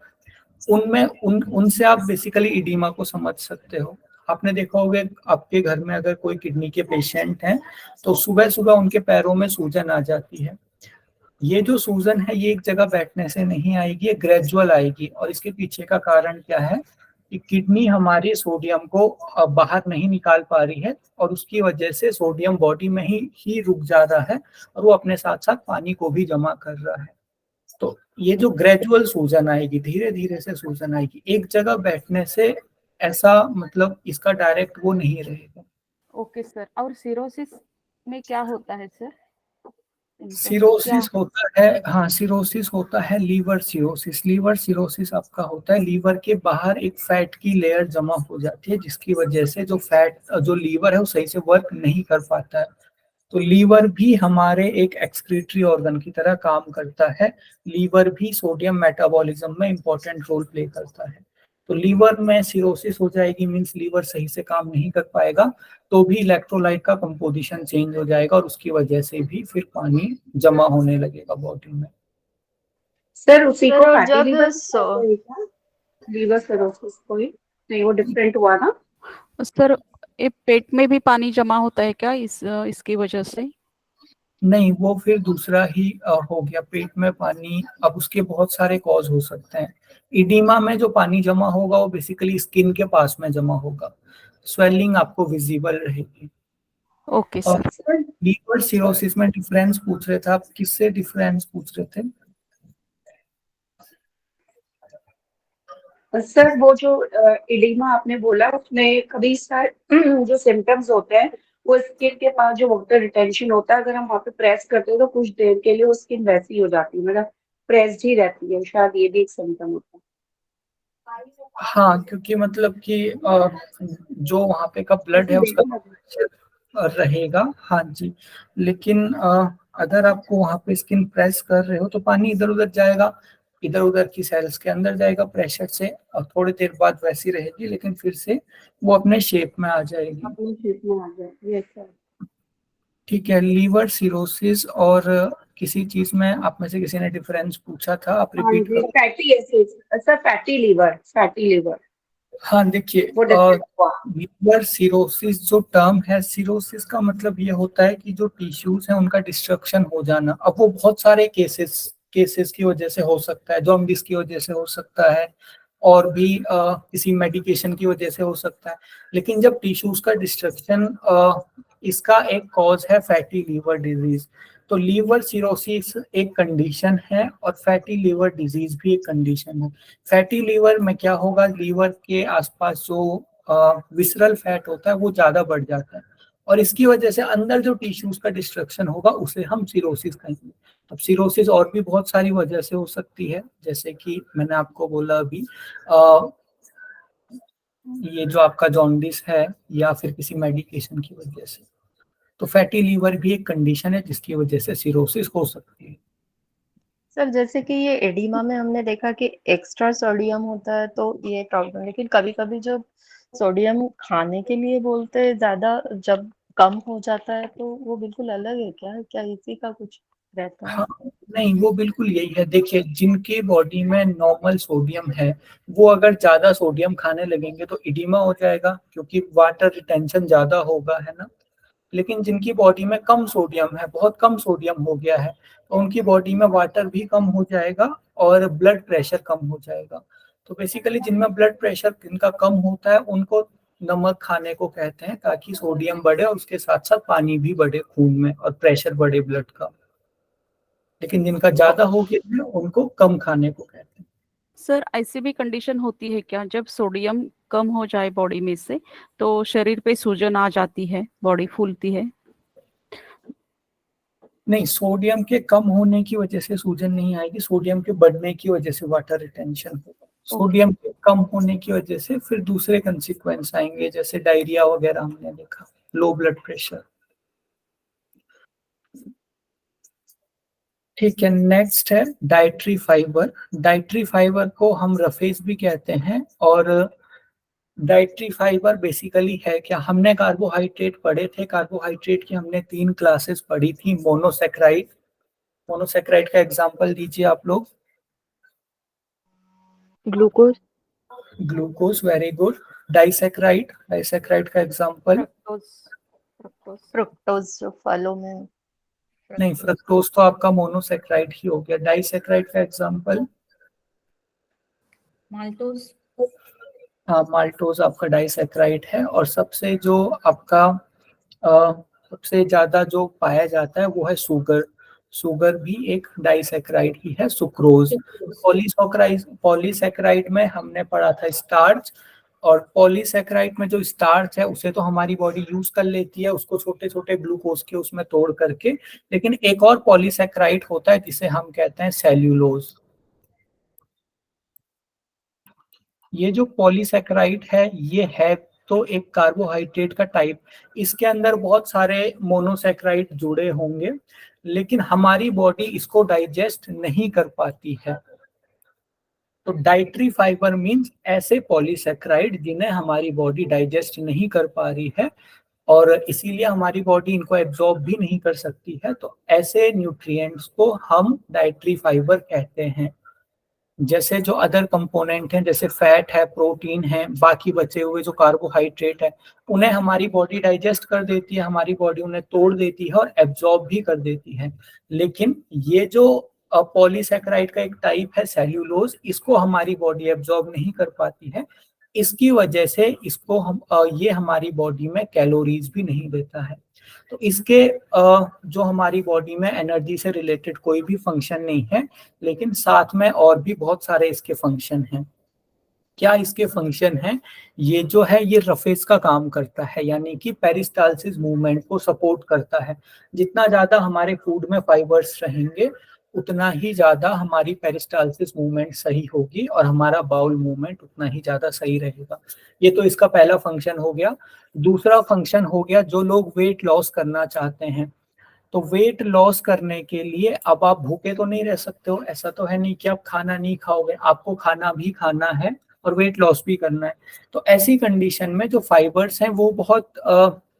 उनमें उनसे आप बेसिकली इडीमा को समझ सकते हो। आपने देखा होगा आपके घर में अगर कोई किडनी के पेशेंट हैं तो सुबह सुबह उनके पैरों में सूजन आ जाती है। ये जो सूजन है ये एक जगह बैठने से नहीं आएगी, ये ग्रेजुअल आएगी। और इसके पीछे का कारण क्या है कि किडनी हमारे सोडियम को बाहर नहीं निकाल पा रही है, और उसकी वजह से सोडियम बॉडी में ही रुक जा रहा है, और वो अपने साथ साथ पानी को भी जमा कर रहा है। तो ये जो ग्रेजुअल सूजन आएगी, धीरे धीरे से सूजन आएगी, एक जगह बैठने से ऐसा मतलब इसका डायरेक्ट वो नहीं रहेगा। ओके सर, और सिरोसिस में क्या होता है सर? सिरोसिस होता है, हाँ सिरोसिस होता है लीवर सिरोसिस। लीवर सिरोसिस आपका होता है लीवर के बाहर एक फैट की लेयर जमा हो जाती है, जिसकी वजह से जो लीवर है वो सही से वर्क नहीं कर पाता है। तो लीवर भी हमारे एक एक्सक्रीटरी ऑर्गन की तरह काम करता है। लीवर भी सोडियम मेटाबॉलिज्म में इंपॉर्टेंट रोल प्ले करता है। तो लीवर में सिरोसिस हो जाएगी, मींस लीवर सही से काम नहीं कर पाएगा, तो भी इलेक्ट्रोलाइट का कंपोजिशन चेंज हो जाएगा और उसकी वजह से भी फिर पानी जमा होने लगेगा बॉडी में। सर उसी सर को और फैटी जब लीवर लीवर सिरोसिस को ही नहीं, वो डिफरेंट हुआ ना। सर ये पेट में भी पानी जमा होता है क्या इसकी वजह से? नहीं, वो फिर दूसरा ही हो गया पेट में पानी। अब उसके बहुत सारे कॉज हो सकते हैं। इडीमा में जो पानी जमा होगा वो बेसिकली स्किन के पास में जमा होगा, स्वेलिंग आपको विजिबल रहेगी। ओके और सर। लीवर सिरोसिस में डिफरेंस पूछ रहे थे आप, किससे डिफरेंस पूछ रहे थे? सर वो जो इडीमा आपने बोला उसमें कभी सारे जो सिम्टम्स होते हैं वो स्किन के पास जो वाटर रिटेंशन होता है, अगर हम वहाँ पे प्रेस करते हैं तो कुछ देर के लिए वो स्किन वैसी हो जाती है, मतलब प्रेस्ड ही रहती है, शायद ये भी एक सिम्टम होता है। हाँ, क्योंकि मतलब कि जो वहाँ पे का ब्लड है उसका रहेगा। हाँ जी, लेकिन अगर आपको वहाँ पे स्किन प्रेस कर रहे हो तो पानी इधर उधर जाएगा, इधर उधर की सेल्स के अंदर जाएगा प्रेशर से, और थोड़ी देर बाद वैसी रहेगी, लेकिन फिर से वो अपने शेप में आ जाएगी। अपनी शेप में आ जाती है सर। ठीक है, लीवर सिरोसिस और किसी चीज में आप में से किसी ने डिफरेंस पूछा था, आप हाँ रिपीट जी, करो। Fatty acid sir, fatty liver हाँ देखिए, वो डिफरेंट हुआ। लीवर सिरोसिस जो टर्म है, सिरोसिस का मतलब ये होता है कि जो टिश्यूज हैं उनका डिस्ट्रक्शन हो जाना। अब वो बहुत सारे केसेस की वजह से हो सकता है, जॉन्डिस की वजह से हो सकता है, और भी किसी मेडिकेशन की वजह से हो सकता है। लेकिन जब टिश्यूज का डिस्ट्रक्शन, इसका एक कॉज है फैटी लीवर डिजीज। तो लीवर सिरोसिस एक कंडीशन है और फैटी लीवर डिजीज भी एक कंडीशन है। फैटी लीवर में क्या होगा, लीवर के आसपास जो विसरल फैट होता है वो ज्यादा बढ़ जाता है, और इसकी वजह से अंदर जो टिश्यूज का डिस्ट्रक्शन होगा उसे हम सिरोसिस कहेंगे। अब सिरोसिस और भी बहुत सारी वजह से हो सकती है, जैसे कि मैंने आपको बोला अभी, ये जो आपका जॉन्डिस है या फिर किसी मेडिकेशन की वजह से। तो फैटी लीवर भी एक कंडीशन है जिसकी वजह से सिरोसिस हो सकती है। सर जैसे कि ये एडिमा में हमने देखा कि एक्स्ट्रा सोडियम होता है तो ये प्रॉब्लम, लेकिन कभी कभी जब सोडियम खाने के लिए बोलते हैं ज्यादा, जब कम हो जाता है तो वो बिल्कुल अलग है क्या? क्या इसी का कुछ रहता है? हाँ, नहीं वो बिल्कुल यही है। देखिए, जिनके बॉडी में नॉर्मल सोडियम है वो अगर ज्यादा सोडियम खाने लगेंगे तो इडिमा हो जाएगा, क्योंकि वाटर रिटेंशन ज्यादा होगा, है ना। लेकिन जिनकी बॉडी में कम सोडियम है, बहुत कम सोडियम हो गया है, तो उनकी बॉडी में वाटर भी कम हो जाएगा और ब्लड प्रेशर कम हो जाएगा। तो बेसिकली जिनमें ब्लड प्रेशर जिनका कम होता है उनको नमक खाने को कहते हैं, ताकि सोडियम बढ़े और उसके साथ साथ पानी भी बढ़े खून में और प्रेशर बढ़े ब्लड का। लेकिन जिनका ज्यादा हो गया है उनको कम खाने को कहते हैं। सर ऐसी भी कंडीशन होती है क्या जब सोडियम कम हो जाए बॉडी में से तो शरीर पे सूजन आ जाती है, बॉडी फूलती है? नहीं, सोडियम के कम होने की वजह से सूजन नहीं आएगी, सोडियम के बढ़ने की वजह से वाटर रिटेंशन होगा। सोडियम के कम होने की वजह से फिर दूसरे कंसिक्वेंस आएंगे, जैसे डायरिया वगैरह हमने देखा, लो ब्लड प्रेशर। ठीक है, नेक्स्ट है डाइटरी फाइबर। डाइटरी फाइबर को हम रफेज भी कहते हैं। और डाइटरी फाइबर बेसिकली है क्या, हमने कार्बोहाइड्रेट पढ़े थे, कार्बोहाइड्रेट की हमने 3 क्लासेस पढ़ी थी। मोनोसेक्राइड, मोनोसेक्राइड का एग्जांपल दीजिए आप लोग। Glucose. Glucose, very good. Disaccharide, disaccharide का एग्जांपल। फ्रक्टोज। फ्रुक्टोज जो फलों में। नहीं, फ्रक्टोज तो आपका मोनोसेक्राइड ही हो गया। डाइसेक्राइड का एग्जांपल। माल्टोज। हाँ, माल्टोज आपका डाइसेक्राइड है। और सबसे जो आपका सबसे ज्यादा जो पाया जाता है वो है शुगर। शुगर भी एक डाइसेक्राइड ही है, सुक्रोज। पॉलीसेक्राइड में हमने पढ़ा था स्टार्च, और पॉलीसेक्राइड में जो स्टार्च है उसे तो हमारी बॉडी यूज कर लेती है, उसको छोटे छोटे ग्लूकोज के उसमें तोड़ करके। लेकिन एक और पॉलीसेक्राइड होता है जिसे हम कहते हैं सेल्यूलोज। ये जो पॉलीसेकेराइड है ये है तो एक कार्बोहाइड्रेट का टाइप। इसके अंदर बहुत सारे मोनोसेकेराइड जुड़े होंगे, लेकिन हमारी बॉडी इसको डाइजेस्ट नहीं कर पाती है। तो डाइटरी फाइबर मीन्स ऐसे पॉलीसेक्राइड जिन्हें हमारी बॉडी डाइजेस्ट नहीं कर पा रही है और इसीलिए हमारी बॉडी इनको एब्जॉर्ब भी नहीं कर सकती है, तो ऐसे न्यूट्रिएंट्स को हम डाइटरी फाइबर कहते हैं। जैसे जो अदर कंपोनेंट हैं, जैसे फैट है, प्रोटीन है, बाकी बचे हुए जो कार्बोहाइड्रेट है, उन्हें हमारी बॉडी डाइजेस्ट कर देती है, हमारी बॉडी उन्हें तोड़ देती है और एब्जॉर्ब भी कर देती है। लेकिन ये जो पॉलीसैकेराइड का एक टाइप है सेल्यूलोज, इसको हमारी बॉडी एब्जॉर्ब नहीं कर पाती है। इसकी वजह से इसको हम ये हमारी बॉडी में कैलोरीज भी नहीं देता है। तो इसके जो हमारी बॉडी में एनर्जी से रिलेटेड कोई भी फंक्शन नहीं है, लेकिन साथ में और भी बहुत सारे इसके फंक्शन हैं। क्या इसके फंक्शन हैं? ये जो है ये रफेज का काम करता है, यानी कि पेरिस्टालसिस मूवमेंट को सपोर्ट करता है। जितना ज्यादा हमारे फूड में फाइबर्स रहेंगे उतना ही ज्यादा हमारी पेरिस्टालसिस मूवमेंट सही होगी और हमारा बाउल मूवमेंट उतना ही ज्यादा सही रहेगा। ये तो इसका पहला फंक्शन हो गया। दूसरा फंक्शन हो गया, जो लोग वेट लॉस करना चाहते हैं, तो वेट लॉस करने के लिए अब आप भूखे तो नहीं रह सकते हो, ऐसा तो है नहीं कि आप खाना नहीं खाओगे, आपको खाना भी खाना है और वेट लॉस भी करना है। तो ऐसी कंडीशन में जो फाइबर्स हैं वो बहुत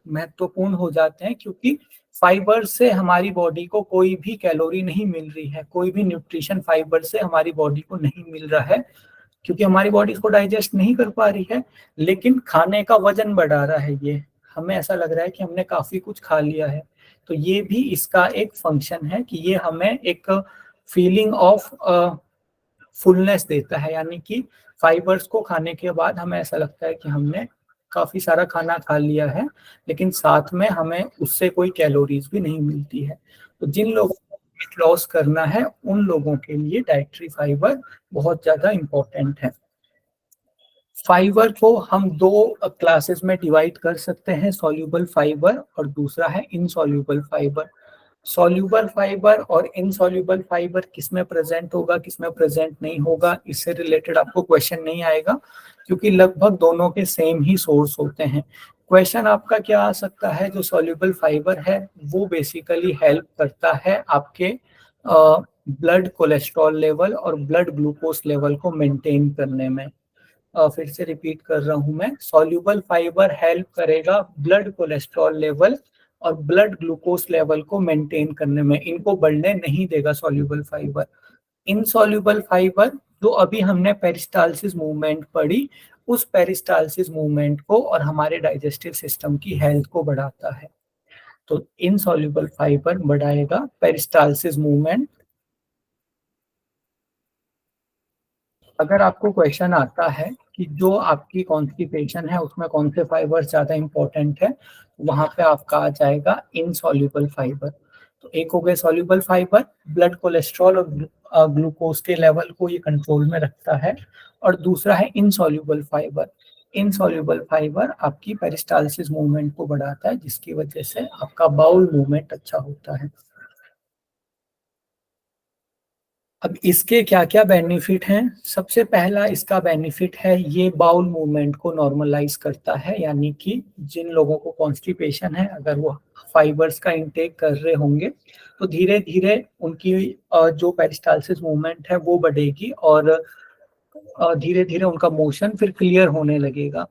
महत्वपूर्ण हो जाते हैं, क्योंकि फाइबर से हमारी बॉडी को कोई भी कैलोरी नहीं मिल रही है, कोई भी न्यूट्रिशन फाइबर से हमारी बॉडी को नहीं मिल रहा है, क्योंकि हमारी बॉडी इसको डाइजेस्ट नहीं कर पा रही है। लेकिन खाने का वजन बढ़ा रहा है, ये हमें ऐसा लग रहा है कि हमने काफी कुछ खा लिया है। तो ये भी इसका एक फंक्शन है कि ये हमें एक फीलिंग ऑफ फुलनेस देता है, यानी कि फाइबर्स को खाने के बाद हमें ऐसा लगता है कि हमने काफी सारा खाना खा लिया है, लेकिन साथ में हमें उससे कोई कैलोरीज भी नहीं मिलती है। तो जिन लोगों को वेट लॉस करना है उन लोगों के लिए डाइटरी फाइबर बहुत ज्यादा इंपॉर्टेंट है। फाइबर को हम दो क्लासेस में डिवाइड कर सकते हैं, सॉल्यूबल फाइबर और दूसरा है इनसॉल्यूबल फाइबर। सॉल्यूबल फाइबर और इनसॉल्यूबल फाइबर किसमें प्रेजेंट होगा, किसमें प्रेजेंट नहीं होगा, इससे रिलेटेड आपको क्वेश्चन नहीं आएगा, क्योंकि लगभग दोनों के सेम ही सोर्स होते हैं। क्वेश्चन आपका क्या आ सकता है, जो सॉल्यूबल फाइबर है वो बेसिकली हेल्प करता है आपके ब्लड कोलेस्ट्रॉल लेवल और ब्लड ग्लूकोज लेवल को मेंटेन करने में। फिर से रिपीट कर रहा हूं मैं, सॉल्यूबल फाइबर हेल्प करेगा ब्लड कोलेस्ट्रॉल लेवल और ब्लड ग्लूकोज लेवल को मेंटेन करने में, इनको बढ़ने नहीं देगा सॉल्यूबल फाइबर। इनसॉल्यूबल फाइबर जो अभी हमने पेरिस्टालसिस मूवमेंट पढ़ी, उस पेरिस्टालसिस मूवमेंट को और हमारे डाइजेस्टिव सिस्टम की हेल्थ को बढ़ाता है। तो इनसॉल्यूबल फाइबर बढ़ाएगा पेरिस्टालसिस मूवमेंट। अगर आपको क्वेश्चन आता है कि जो आपकी कॉन्स्टिपेशन है उसमें कौन से फाइबर ज्यादा इंपॉर्टेंट है, वहां पे आपका आ जाएगा इनसॉल्यूबल फाइबर। तो एक हो गए सॉल्यूबल फाइबर, ब्लड कोलेस्ट्रॉल और ग्लूकोज के लेवल को ये कंट्रोल में रखता है, और दूसरा है इनसॉल्यूबल फाइबर। इनसॉल्यूबल फाइबर आपकी पेरिस्टालसिस मूवमेंट को बढ़ाता है, जिसकी वजह से आपका बाउल मूवमेंट अच्छा होता है। अब इसके क्या क्या बेनिफिट हैं? सबसे पहला इसका बेनिफिट है ये बाउल मूवमेंट को नॉर्मलाइज करता है, यानी कि जिन लोगों को कॉन्स्टिपेशन है, अगर वो फाइबर्स का इंटेक कर रहे होंगे तो धीरे धीरे उनकी जो पेरिस्टालसिस मूवमेंट है वो बढ़ेगी और धीरे धीरे उनका मोशन फिर क्लियर होने लगेगा।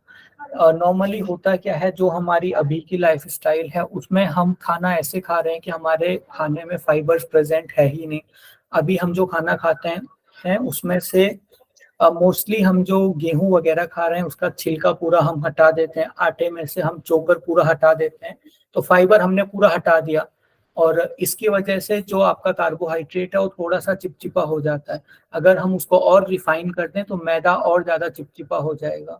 नॉर्मली होता क्या है, जो हमारी अभी की लाइफ स्टाइल है उसमें हम खाना ऐसे खा रहे हैं कि हमारे खाने में फाइबर्स प्रेजेंट है ही नहीं। अभी हम जो खाना खाते हैं उसमें से मोस्टली हम जो गेहूं वगैरह खा रहे हैं उसका छिलका पूरा हम हटा देते हैं, आटे में से हम चोकर पूरा हटा देते हैं, तो फाइबर हमने पूरा हटा दिया, और इसकी वजह से जो आपका कार्बोहाइड्रेट है वो थोड़ा सा चिपचिपा हो जाता है। अगर हम उसको और रिफाइन कर दें तो मैदा और ज्यादा चिपचिपा हो जाएगा।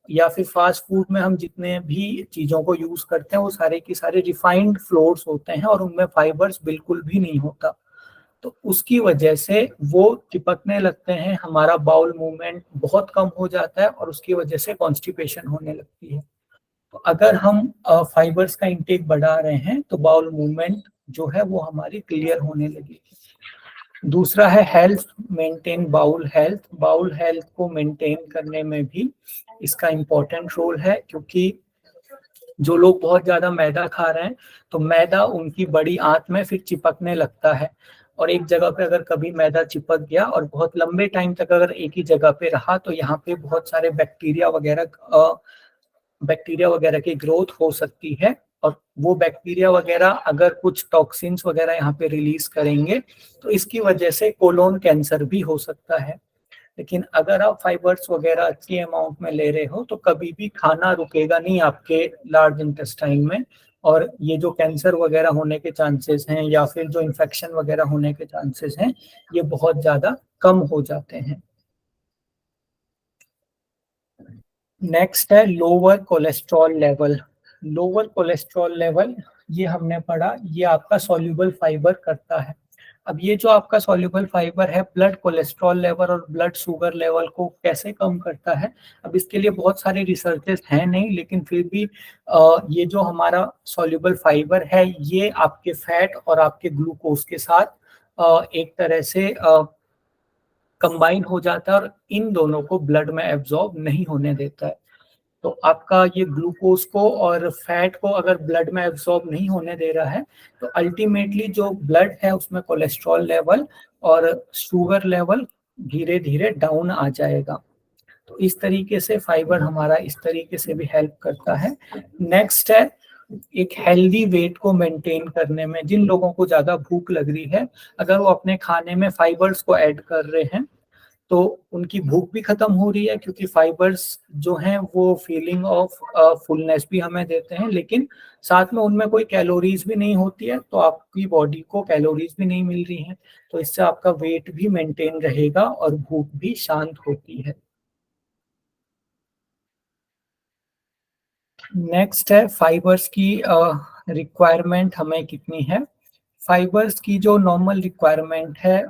या फिर फास्ट फूड में हम जितने भी चीजों को यूज करते हैं वो सारे के सारे रिफाइंड फ्लोर्स होते हैं और उनमें फाइबर्स बिल्कुल भी नहीं होता, तो उसकी वजह से वो चिपकने लगते हैं, हमारा बाउल मूवमेंट बहुत कम हो जाता है और उसकी वजह से कॉन्स्टिपेशन होने लगती है। तो अगर हम फाइबर्स का इंटेक बढ़ा रहे हैं तो बाउल मूवमेंट जो है वो हमारी क्लियर होने लगेगी। दूसरा है health, maintain bowel health. Bowel health को मेंटेन करने में भी इसका इम्पोर्टेंट रोल है, क्योंकि जो लोग बहुत ज्यादा मैदा खा रहे हैं तो मैदा उनकी बड़ी आंत में फिर चिपकने लगता है और एक जगह पे अगर कभी मैदा चिपक गया और बहुत लंबे टाइम तक अगर एक ही जगह पे रहा तो यहाँ पे बहुत सारे बैक्टीरिया वगैरह की ग्रोथ हो सकती है, और वो बैक्टीरिया वगैरह अगर कुछ टॉक्सिन्स वगैरह यहाँ पे रिलीज करेंगे तो इसकी वजह से कोलोन कैंसर भी हो सकता है। लेकिन अगर आप फाइबर्स वगैरह अच्छी अमाउंट में ले रहे हो तो कभी भी खाना रुकेगा नहीं आपके लार्ज इंटेस्टाइन में, और ये जो कैंसर वगैरह होने के चांसेस हैं या फिर जो इन्फेक्शन वगैरह होने के चांसेस हैं ये बहुत ज्यादा कम हो जाते हैं। नेक्स्ट है lower cholesterol level. Lower cholesterol level ये हमने पढ़ा, ये आपका सॉल्युबल फाइबर करता है। अब ये जो आपका सॉल्युबल फाइबर है ब्लड कोलेस्ट्रॉल लेवल और ब्लड शुगर लेवल को कैसे कम करता है, अब इसके लिए बहुत सारे रिसर्चेस हैं नहीं, लेकिन फिर भी ये जो हमारा सॉल्युबल फाइबर है ये आपके फैट और आपके ग्लूकोज के साथ एक तरह से कंबाइन हो जाता है और इन दोनों को ब्लड में एब्जॉर्ब नहीं होने देता है। तो आपका ये ग्लूकोज को और फैट को अगर ब्लड में एब्सॉर्ब नहीं होने दे रहा है तो अल्टीमेटली जो ब्लड है उसमें कोलेस्ट्रॉल लेवल और शुगर लेवल धीरे धीरे डाउन आ जाएगा। तो इस तरीके से फाइबर हमारा इस तरीके से भी हेल्प करता है। नेक्स्ट है एक हेल्दी वेट को मेंटेन करने में। जिन लोगों को ज्यादा भूख लग रही है अगर वो अपने खाने में फाइबर्स को ऐड कर रहे हैं तो उनकी भूख भी खत्म हो रही है, क्योंकि फाइबर्स जो हैं वो फीलिंग ऑफ फुलनेस भी हमें देते हैं, लेकिन साथ में उनमें कोई कैलोरीज भी नहीं होती है तो आपकी बॉडी को कैलोरीज भी नहीं मिल रही हैं, तो इससे आपका वेट भी मेंटेन रहेगा और भूख भी शांत होती है। नेक्स्ट है फाइबर्स की रिक्वायरमेंट हमें कितनी है। फाइबर्स की जो नॉर्मल रिक्वायरमेंट है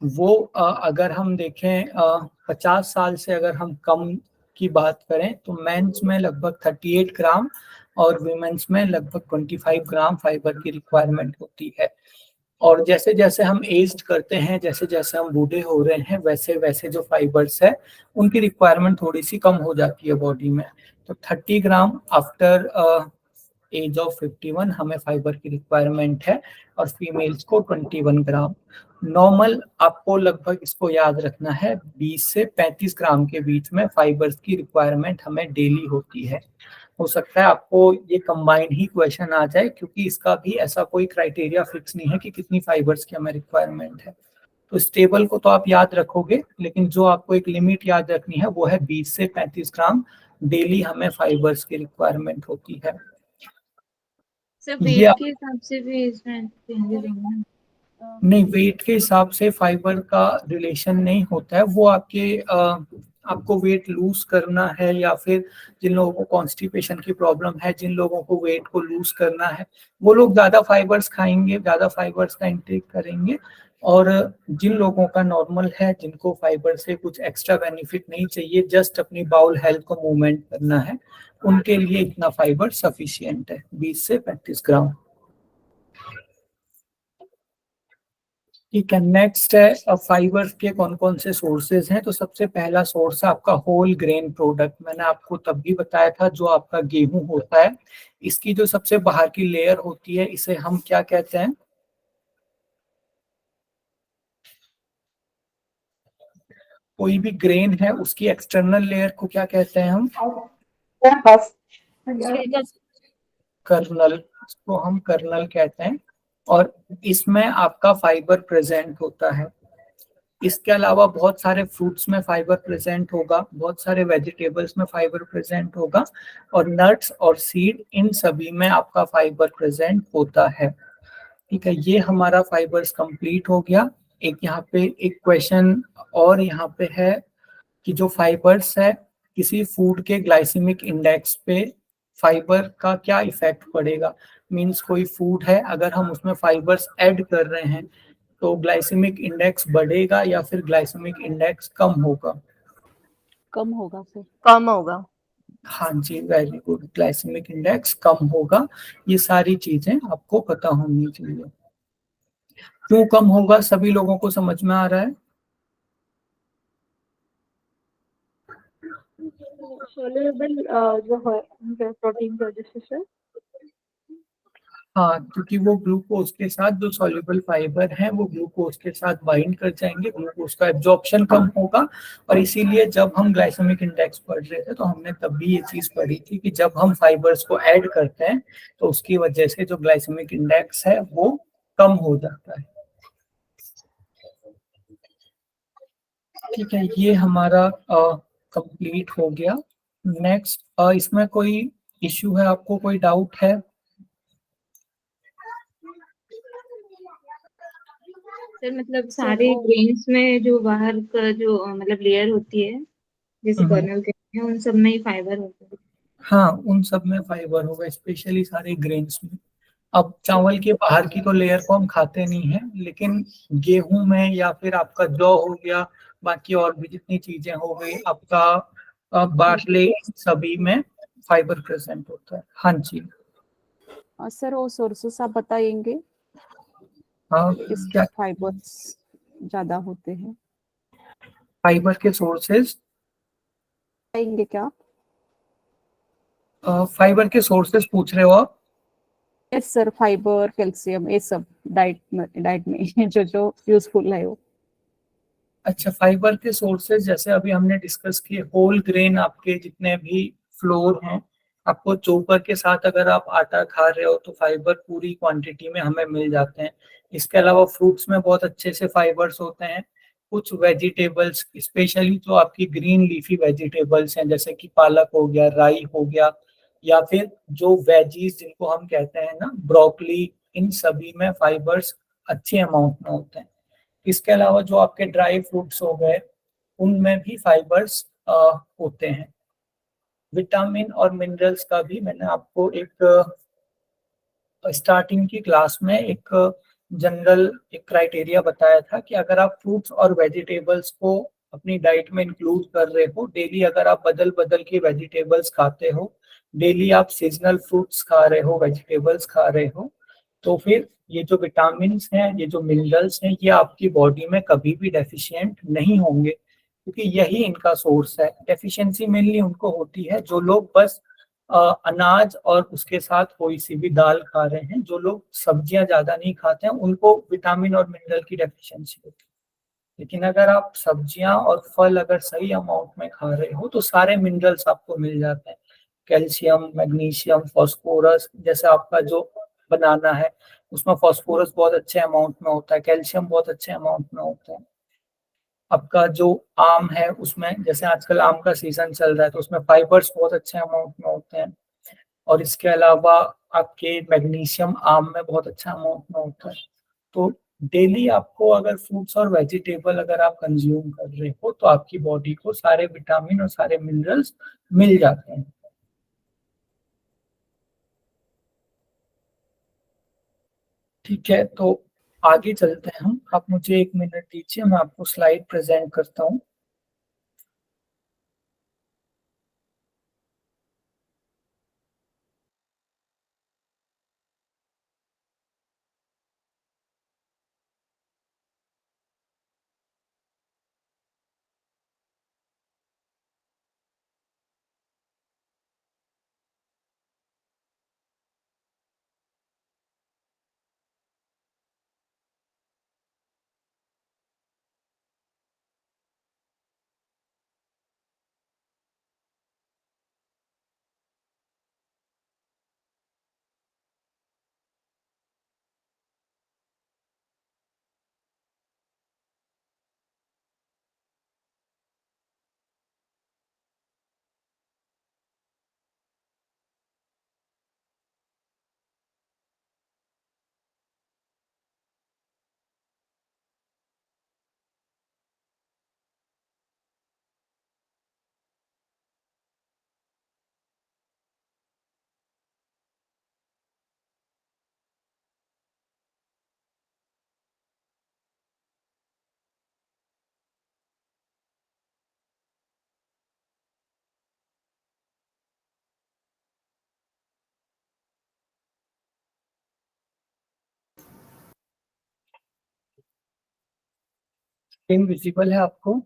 वो अगर हम देखें 50 साल से अगर हम कम की बात करें तो मेंस में लगभग 38 ग्राम और वीमेंस में लगभग 25 ग्राम फाइबर की रिक्वायरमेंट होती है। और जैसे जैसे हम एज करते हैं, जैसे जैसे हम बूढ़े हो रहे हैं, वैसे वैसे जो फाइबर्स है उनकी रिक्वायरमेंट थोड़ी सी कम हो जाती है बॉडी में। तो 30 ग्राम आफ्टर एज ऑफ 51 हमें फाइबर की रिक्वायरमेंट है और फीमेल्स को 21 ग्राम। नॉर्मल आपको लगभग इसको याद रखना है 20 से 35 ग्राम के बीच में फाइबर्स की रिक्वायरमेंट हमें डेली होती है। हो सकता है आपको ये कंबाइंड ही क्वेश्चन आ जाए, क्योंकि इसका भी ऐसा कोई क्राइटेरिया फिक्स नहीं है कि कितनी फाइबर्स की हमें रिक्वायरमेंट है। तो इस टेबल को तो आप याद रखोगे, लेकिन जो आपको एक लिमिट याद रखनी है वो है 20 से 35 ग्राम डेली हमें फाइबर्स की रिक्वायरमेंट होती है। सर वेट के हिसाब से भी इसमें चेंजेस होंगे? नहीं, वेट के हिसाब से फाइबर का रिलेशन नहीं होता है। वो आपको वेट लूज करना है या फिर जिन लोगों को कॉन्स्टिपेशन की प्रॉब्लम है, जिन लोगों को वेट को लूज करना है, वो लोग ज्यादा फाइबर्स खाएंगे, ज्यादा फाइबर्स का इंटेक करेंगे। और जिन लोगों का नॉर्मल है, जिनको फाइबर से कुछ एक्स्ट्रा बेनिफिट नहीं चाहिए, जस्ट अपनी बाउल हेल्थ को मूवमेंट करना है, उनके लिए इतना फाइबर सफिशिएंट है, 20 से 35 ग्राम। ठीक है, नेक्स्ट है फाइबर के कौन कौन से सोर्सेज हैं। तो सबसे पहला सोर्स है आपका होल ग्रेन प्रोडक्ट। मैंने आपको तब भी बताया था, जो आपका गेहूं होता है इसकी जो सबसे बाहर की लेयर होती है इसे हम क्या कहते हैं? कोई भी ग्रेन है उसकी एक्सटर्नल लेयर को क्या कहते हैं हम? कर्नल, इसको हम कर्नल कहते हैं। और इसमें आपका फाइबर प्रेजेंट होता है। इसके अलावा बहुत सारे फ्रूट्स में फाइबर प्रेजेंट होगा, बहुत सारे वेजिटेबल्स में फाइबर प्रेजेंट होगा, और नट्स और सीड, इन सभी में आपका फाइबर प्रेजेंट होता है। ठीक है, ये हमारा फाइबर्स कंप्लीट हो गया। एक यहाँ पे एक क्वेश्चन और यहाँ पे है कि जो फाइबर्स है किसी फूड के ग्लाइसेमिक इंडेक्स पे फाइबर का क्या इफेक्ट पड़ेगा। मींस कोई फूड है, अगर हम उसमें फाइबर्स ऐड कर रहे हैं तो ग्लाइसेमिक इंडेक्स बढ़ेगा या फिर ग्लाइसेमिक इंडेक्स कम होगा? कम होगा सर। कम होगा। हाँ जी, वेरी गुड, ग्लाइसेमिक इंडेक्स कम होगा। ये सारी चीजें आपको पता होनी चाहिए। क्यों कम होगा, सभी लोगों को समझ में आ रहा है? सोल्यूबल जो है प्रोटीन की वजह से सर। हाँ, क्योंकि वो ग्लूकोज के साथ जो सॉल्युबल फाइबर हैं वो ग्लूकोज के साथ बाइंड कर जाएंगे, ग्लूकोज का एब्जॉर्प्शन कम होगा। और इसीलिए जब हम ग्लाइसेमिक इंडेक्स पढ़ रहे थे तो हमने तब भी ये चीज पढ़ी थी कि जब हम फाइबर्स को ऐड करते हैं तो उसकी वजह से जो ग्लाइसेमिक इंडेक्स है वो कम हो जाता है। ठीक है, ये हमारा कंप्लीट हो गया। नेक्स्ट, इसमें कोई इश्यू है, आपको कोई डाउट है? सर मतलब सर सारे वो ग्रेन्स में जो बाहर का जो मतलब लेयर होती है, जैसे कर्नल कहते हैं, उन सब में ही फाइबर होता है। हाँ, उन सब में फाइबर होगा, स्पेशली सारे ग्रेन्स में। अब चावल के बाहर की तो लेयर को हम खाते नहीं है, लेकिन गेहूं में या फिर आपका जौ हो गया, बाकी और भी जितनी चीजें हो गई, आपका बार्ले, सभी में फाइबर प्रेजेंट होता है। हाँ जी। सर वो सोर्सेस आप बताएंगे किस क्या फाइबर्स ज्यादा होते हैं, फाइबर के सोर्सेज? बताएंगे क्या? फाइबर के सोर्सेज पूछ रहे हो आप? यस सर, फाइबर, कैल्शियम, ये सब डाइट में जो जो यूजफुल है वो। अच्छा, फाइबर के सोर्सेज जैसे अभी हमने डिस्कस किए, होल ग्रेन आपके जितने भी फ्लोर हैं, आपको चोकर के साथ अगर आप आटा खा रहे हो तो फाइबर पूरी क्वांटिटी में हमें मिल जाते हैं। इसके अलावा फ्रूट्स में बहुत अच्छे से फाइबर्स होते हैं। कुछ वेजिटेबल्स, स्पेशली जो आपकी ग्रीन लीफी वेजिटेबल्स हैं, जैसे कि पालक हो गया, राई हो गया, या फिर जो वेजीज जिनको हम कहते हैं ना, ब्रोकली, इन सभी में फाइबर्स अच्छे अमाउंट में होते हैं। इसके अलावा जो आपके ड्राई फ्रूट्स हो गए, उनमें भी फाइबर्स होते हैं। विटामिन और मिनरल्स का भी मैंने आपको एक स्टार्टिंग की क्लास में एक जनरल एक क्राइटेरिया बताया था कि अगर आप फ्रूट्स और वेजिटेबल्स को अपनी डाइट में इंक्लूड कर रहे हो, डेली अगर आप बदल बदल के वेजिटेबल्स खाते हो, डेली आप सीजनल फ्रूट्स खा रहे हो, वेजिटेबल्स खा रहे हो, तो फिर ये जो विटामिन हैं, ये जो मिनरल्स हैं, ये आपकी बॉडी में कभी भी डेफिशिएंट नहीं होंगे, क्योंकि यही इनका सोर्स है। डेफिशिएंसी मेनली उनको होती है जो लोग बस अनाज और उसके साथ कोई सी भी दाल खा रहे हैं। जो लोग सब्जियां ज्यादा नहीं खाते हैं उनको विटामिन और मिनरल की डेफिशिएंसी होती है। लेकिन अगर आप सब्जियां और फल अगर सही अमाउंट में खा रहे हो तो सारे मिनरल्स आपको मिल जाते हैं। कैल्शियम, मैग्नीशियम, फास्फोरस, जैसे आपका जो बनाना है उसमें फास्फोरस बहुत अच्छे अमाउंट में होता है, कैल्शियम बहुत अच्छे अमाउंट में होता है। आपका जो आम है उसमें, जैसे आजकल आम का सीजन चल रहा है, तो उसमें फाइबर्स बहुत अच्छे अमाउंट में होते हैं। और इसके अलावा आपके मैग्नीशियम आम में बहुत अच्छा अमाउंट में होता है। तो डेली आपको अगर फ्रूट्स और वेजिटेबल अगर आप कंज्यूम कर रहे हो तो आपकी बॉडी को सारे विटामिन और सारे मिनरल्स मिल जाते हैं। ठीक है, तो आगे चलते हैं हम। आप मुझे एक मिनट दीजिए, मैं आपको स्लाइड प्रेजेंट करता हूँ। स्क्रीन विजिबल है आपको?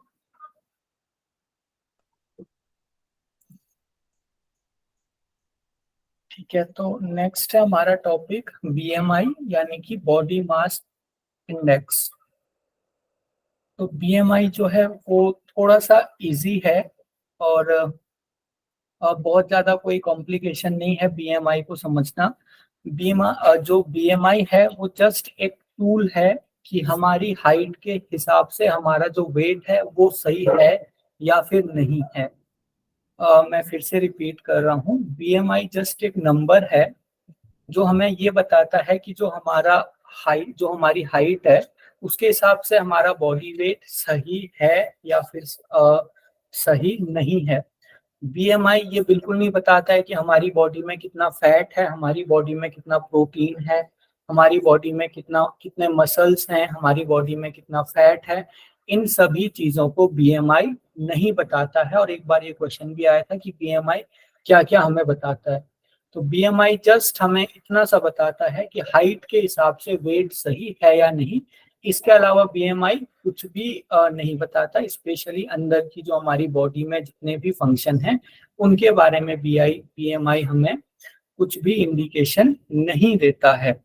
ठीक है, तो नेक्स्ट है हमारा टॉपिक बीएमआई यानी कि बॉडी मास इंडेक्स। तो बीएमआई जो है वो थोड़ा सा इजी है और बहुत ज्यादा कोई कॉम्प्लिकेशन नहीं है बीएमआई को समझना। जो बीएमआई है वो जस्ट एक टूल है कि हमारी हाइट के हिसाब से हमारा जो वेट है वो सही है या फिर नहीं है। मैं फिर से रिपीट कर रहा हूँ, बीएमआई जस्ट एक नंबर है जो हमें ये बताता है कि जो हमारी हाइट है उसके हिसाब से हमारा बॉडी वेट सही है या फिर सही नहीं है। बीएमआई ये बिल्कुल नहीं बताता है कि हमारी बॉडी में कितना फैट है, हमारी बॉडी में कितना प्रोटीन है, हमारी बॉडी में कितने मसल्स हैं, हमारी बॉडी में कितना फैट है। इन सभी चीजों को बीएमआई नहीं बताता है। और एक बार ये क्वेश्चन भी आया था कि बीएमआई क्या क्या हमें बताता है। तो बीएमआई जस्ट हमें इतना सा बताता है कि हाइट के हिसाब से वेट सही है या नहीं। इसके अलावा बीएमआई कुछ भी नहीं बताता। स्पेशली अंदर की जो हमारी बॉडी में जितने भी फंक्शन हैं उनके बारे में बीएमआई हमें कुछ भी इंडिकेशन नहीं देता है।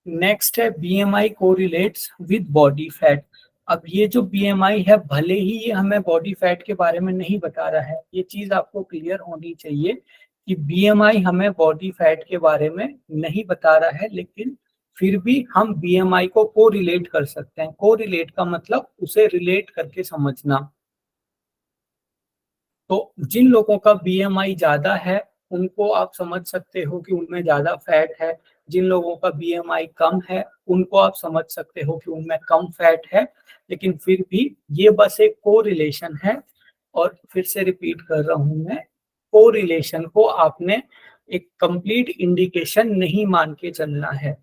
नेक्स्ट है BMI correlates with body fat. अब ये जो बीएमआई है भले ही ये हमें बॉडी फैट के बारे में नहीं बता रहा है, ये चीज आपको क्लियर होनी चाहिए कि बीएमआई हमें बॉडी फैट के बारे में नहीं बता रहा है, लेकिन फिर भी हम बीएमआई को कोरिलेट कर सकते हैं। कोरिलेट का मतलब उसे रिलेट करके समझना। तो जिन लोगों का बीएमआई ज्यादा है उनको आप समझ सकते हो कि उनमें ज्यादा फैट है। जिन लोगों का बीएमआई कम है उनको आप समझ सकते हो कि उनमें कम फैट है। लेकिन फिर भी ये बस एक कोरिलेशन है। और फिर से रिपीट कर रहा हूं मैं, कोरिलेशन को आपने एक कंप्लीट इंडिकेशन नहीं मान के चलना है।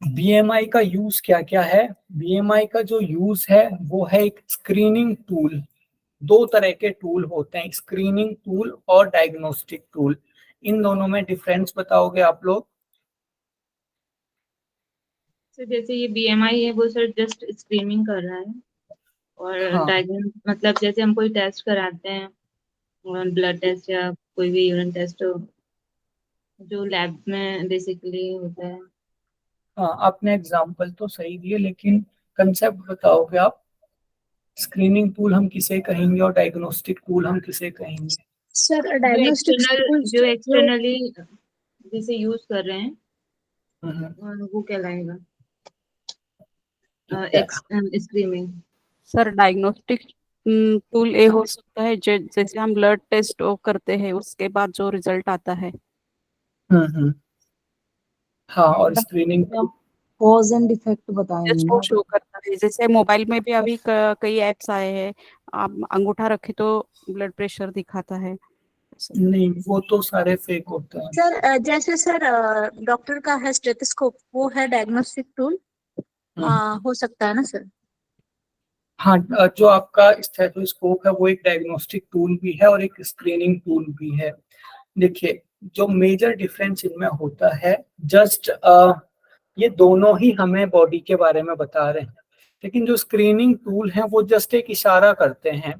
बीएमआई का यूज क्या क्या है? बीएमआई का जो यूज है वो है एक स्क्रीनिंग टूल। दो तरह के टूल होते हैं, स्क्रीनिंग टूल और डायग्नोस्टिक टूल। इन दोनों में डिफरेंस बताओगे आप लोग? सर जैसे ये बीएमआई है वो सर जस्ट स्क्रीनिंग कर रहा है, और हाँ। डायग्नोस मतलब जैसे हम कोई टेस्ट कराते हैं, ब्लड टेस्ट या कोई भी यूरिन टेस्ट जो लैब में बेसिकली होता है। हाँ, आपने एग्जाम्पल तो सही दिए, लेकिन कंसेप्ट बताओगे आप? स्क्रीनिंग टूल हम किसे कहेंगे और डायग्नोस्टिक टूल हम किसे कहेंगे? सर डायग्नोस्टिक जो एक्सटर्नली जिसे यूज कर रहे हैं वो कहलाएगा स्क्रीनिंग। सर डायग्नोस्टिक टूल ये हो सकता है जैसे हम ब्लड टेस्ट करते हैं उसके बाद जो रिजल्ट आता है। हाँ, और स्क्रीनिंग कॉज एंड इफेक्ट बताएंगे। शो करता है, जैसे मोबाइल में भी अभी कई एप्स आए हैं, आप अंगूठा रखे तो ब्लड प्रेशर दिखाता है। नहीं, वो तो सारे फेक होते हैं। सर जैसे सर डॉक्टर का है स्टेथोस्कोप, वो है डायग्नोस्टिक टूल हो सकता है ना सर? हाँ, जो आपका स्टेथोस्कोप है वो एक डायग्नोस्टिक टूल भी है और एक स्क्रीनिंग टूल भी है। देखिए, जो मेजर डिफरेंस इनमें होता है, जस्ट ये दोनों ही हमें बॉडी के बारे में बता रहे हैं, लेकिन जो स्क्रीनिंग टूल है वो जस्ट एक इशारा करते हैं।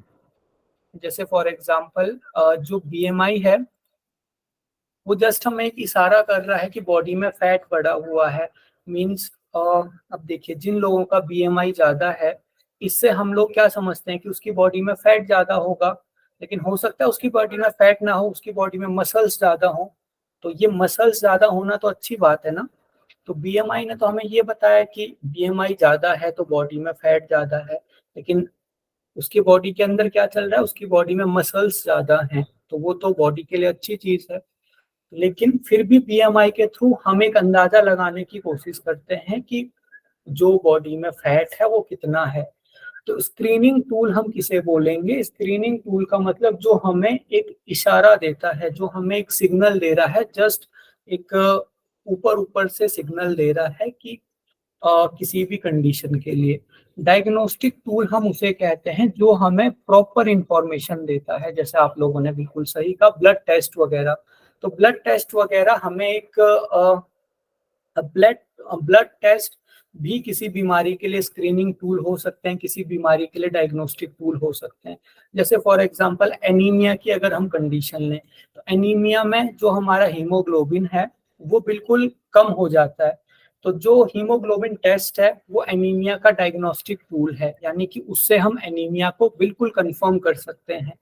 जैसे फॉर एग्जांपल जो बीएमआई है वो जस्ट हमें एक इशारा कर रहा है कि बॉडी में फैट बढ़ा हुआ है। मींस अब देखिए, जिन लोगों का बीएमआई ज्यादा है, इससे हम लोग क्या समझते हैं कि उसकी बॉडी में फैट ज्यादा होगा, लेकिन हो सकता है उसकी बॉडी में फैट ना हो, उसकी बॉडी में मसल्स ज्यादा हो। तो ये मसल्स ज्यादा होना तो अच्छी बात है ना। तो बीएमआई ने तो हमें ये बताया कि बीएमआई ज्यादा है तो बॉडी में फैट ज्यादा है, लेकिन उसकी बॉडी के अंदर क्या चल रहा है? उसकी बॉडी में मसल्स ज्यादा हैं, तो वो तो बॉडी के लिए अच्छी चीज है। लेकिन फिर भी बीएमआई के थ्रू हम एक अंदाजा लगाने की कोशिश करते हैं कि जो बॉडी में फैट है वो कितना है। तो स्क्रीनिंग टूल हम किसे बोलेंगे? स्क्रीनिंग टूल का मतलब जो हमें एक इशारा देता है, जो हमें एक सिग्नल दे रहा है, जस्ट एक ऊपर ऊपर से सिग्नल दे रहा है कि किसी भी कंडीशन के लिए। डायग्नोस्टिक टूल हम उसे कहते हैं जो हमें प्रॉपर इंफॉर्मेशन देता है। जैसे आप लोगों ने बिल्कुल सही कहा, ब्लड टेस्ट वगैरह। तो ब्लड टेस्ट वगैरह हमें एक ब्लड टेस्ट भी किसी बीमारी के लिए स्क्रीनिंग टूल हो सकते हैं, किसी बीमारी के लिए डायग्नोस्टिक टूल हो सकते हैं। जैसे फॉर एग्जांपल एनीमिया की अगर हम कंडीशन लें, तो एनीमिया में जो हमारा हीमोग्लोबिन है वो बिल्कुल कम हो जाता है, तो जो हीमोग्लोबिन टेस्ट है वो एनीमिया का डायग्नोस्टिक टूल है, यानी कि उससे हम एनीमिया को बिल्कुल कंफर्म कर सकते हैं।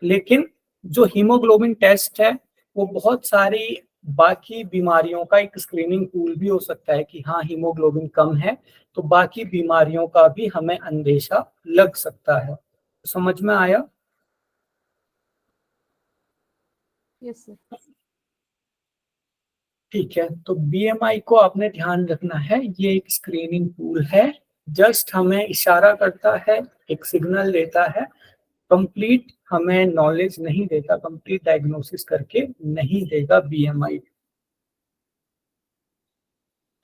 लेकिन जो हीमोग्लोबिन टेस्ट है वो बहुत सारी बाकी बीमारियों का एक स्क्रीनिंग टूल भी हो सकता है कि हाँ हीमोग्लोबिन कम है, तो बाकी बीमारियों का भी हमें अंदेशा लग सकता है। समझ में आया? Yes sir. ठीक है, तो बीएमआई को आपने ध्यान रखना है, ये एक स्क्रीनिंग टूल है, जस्ट हमें इशारा करता है, एक सिग्नल देता है, कंप्लीट हमें नॉलेज नहीं देता, कंप्लीट डायग्नोसिस करके नहीं देगा बीएमआई।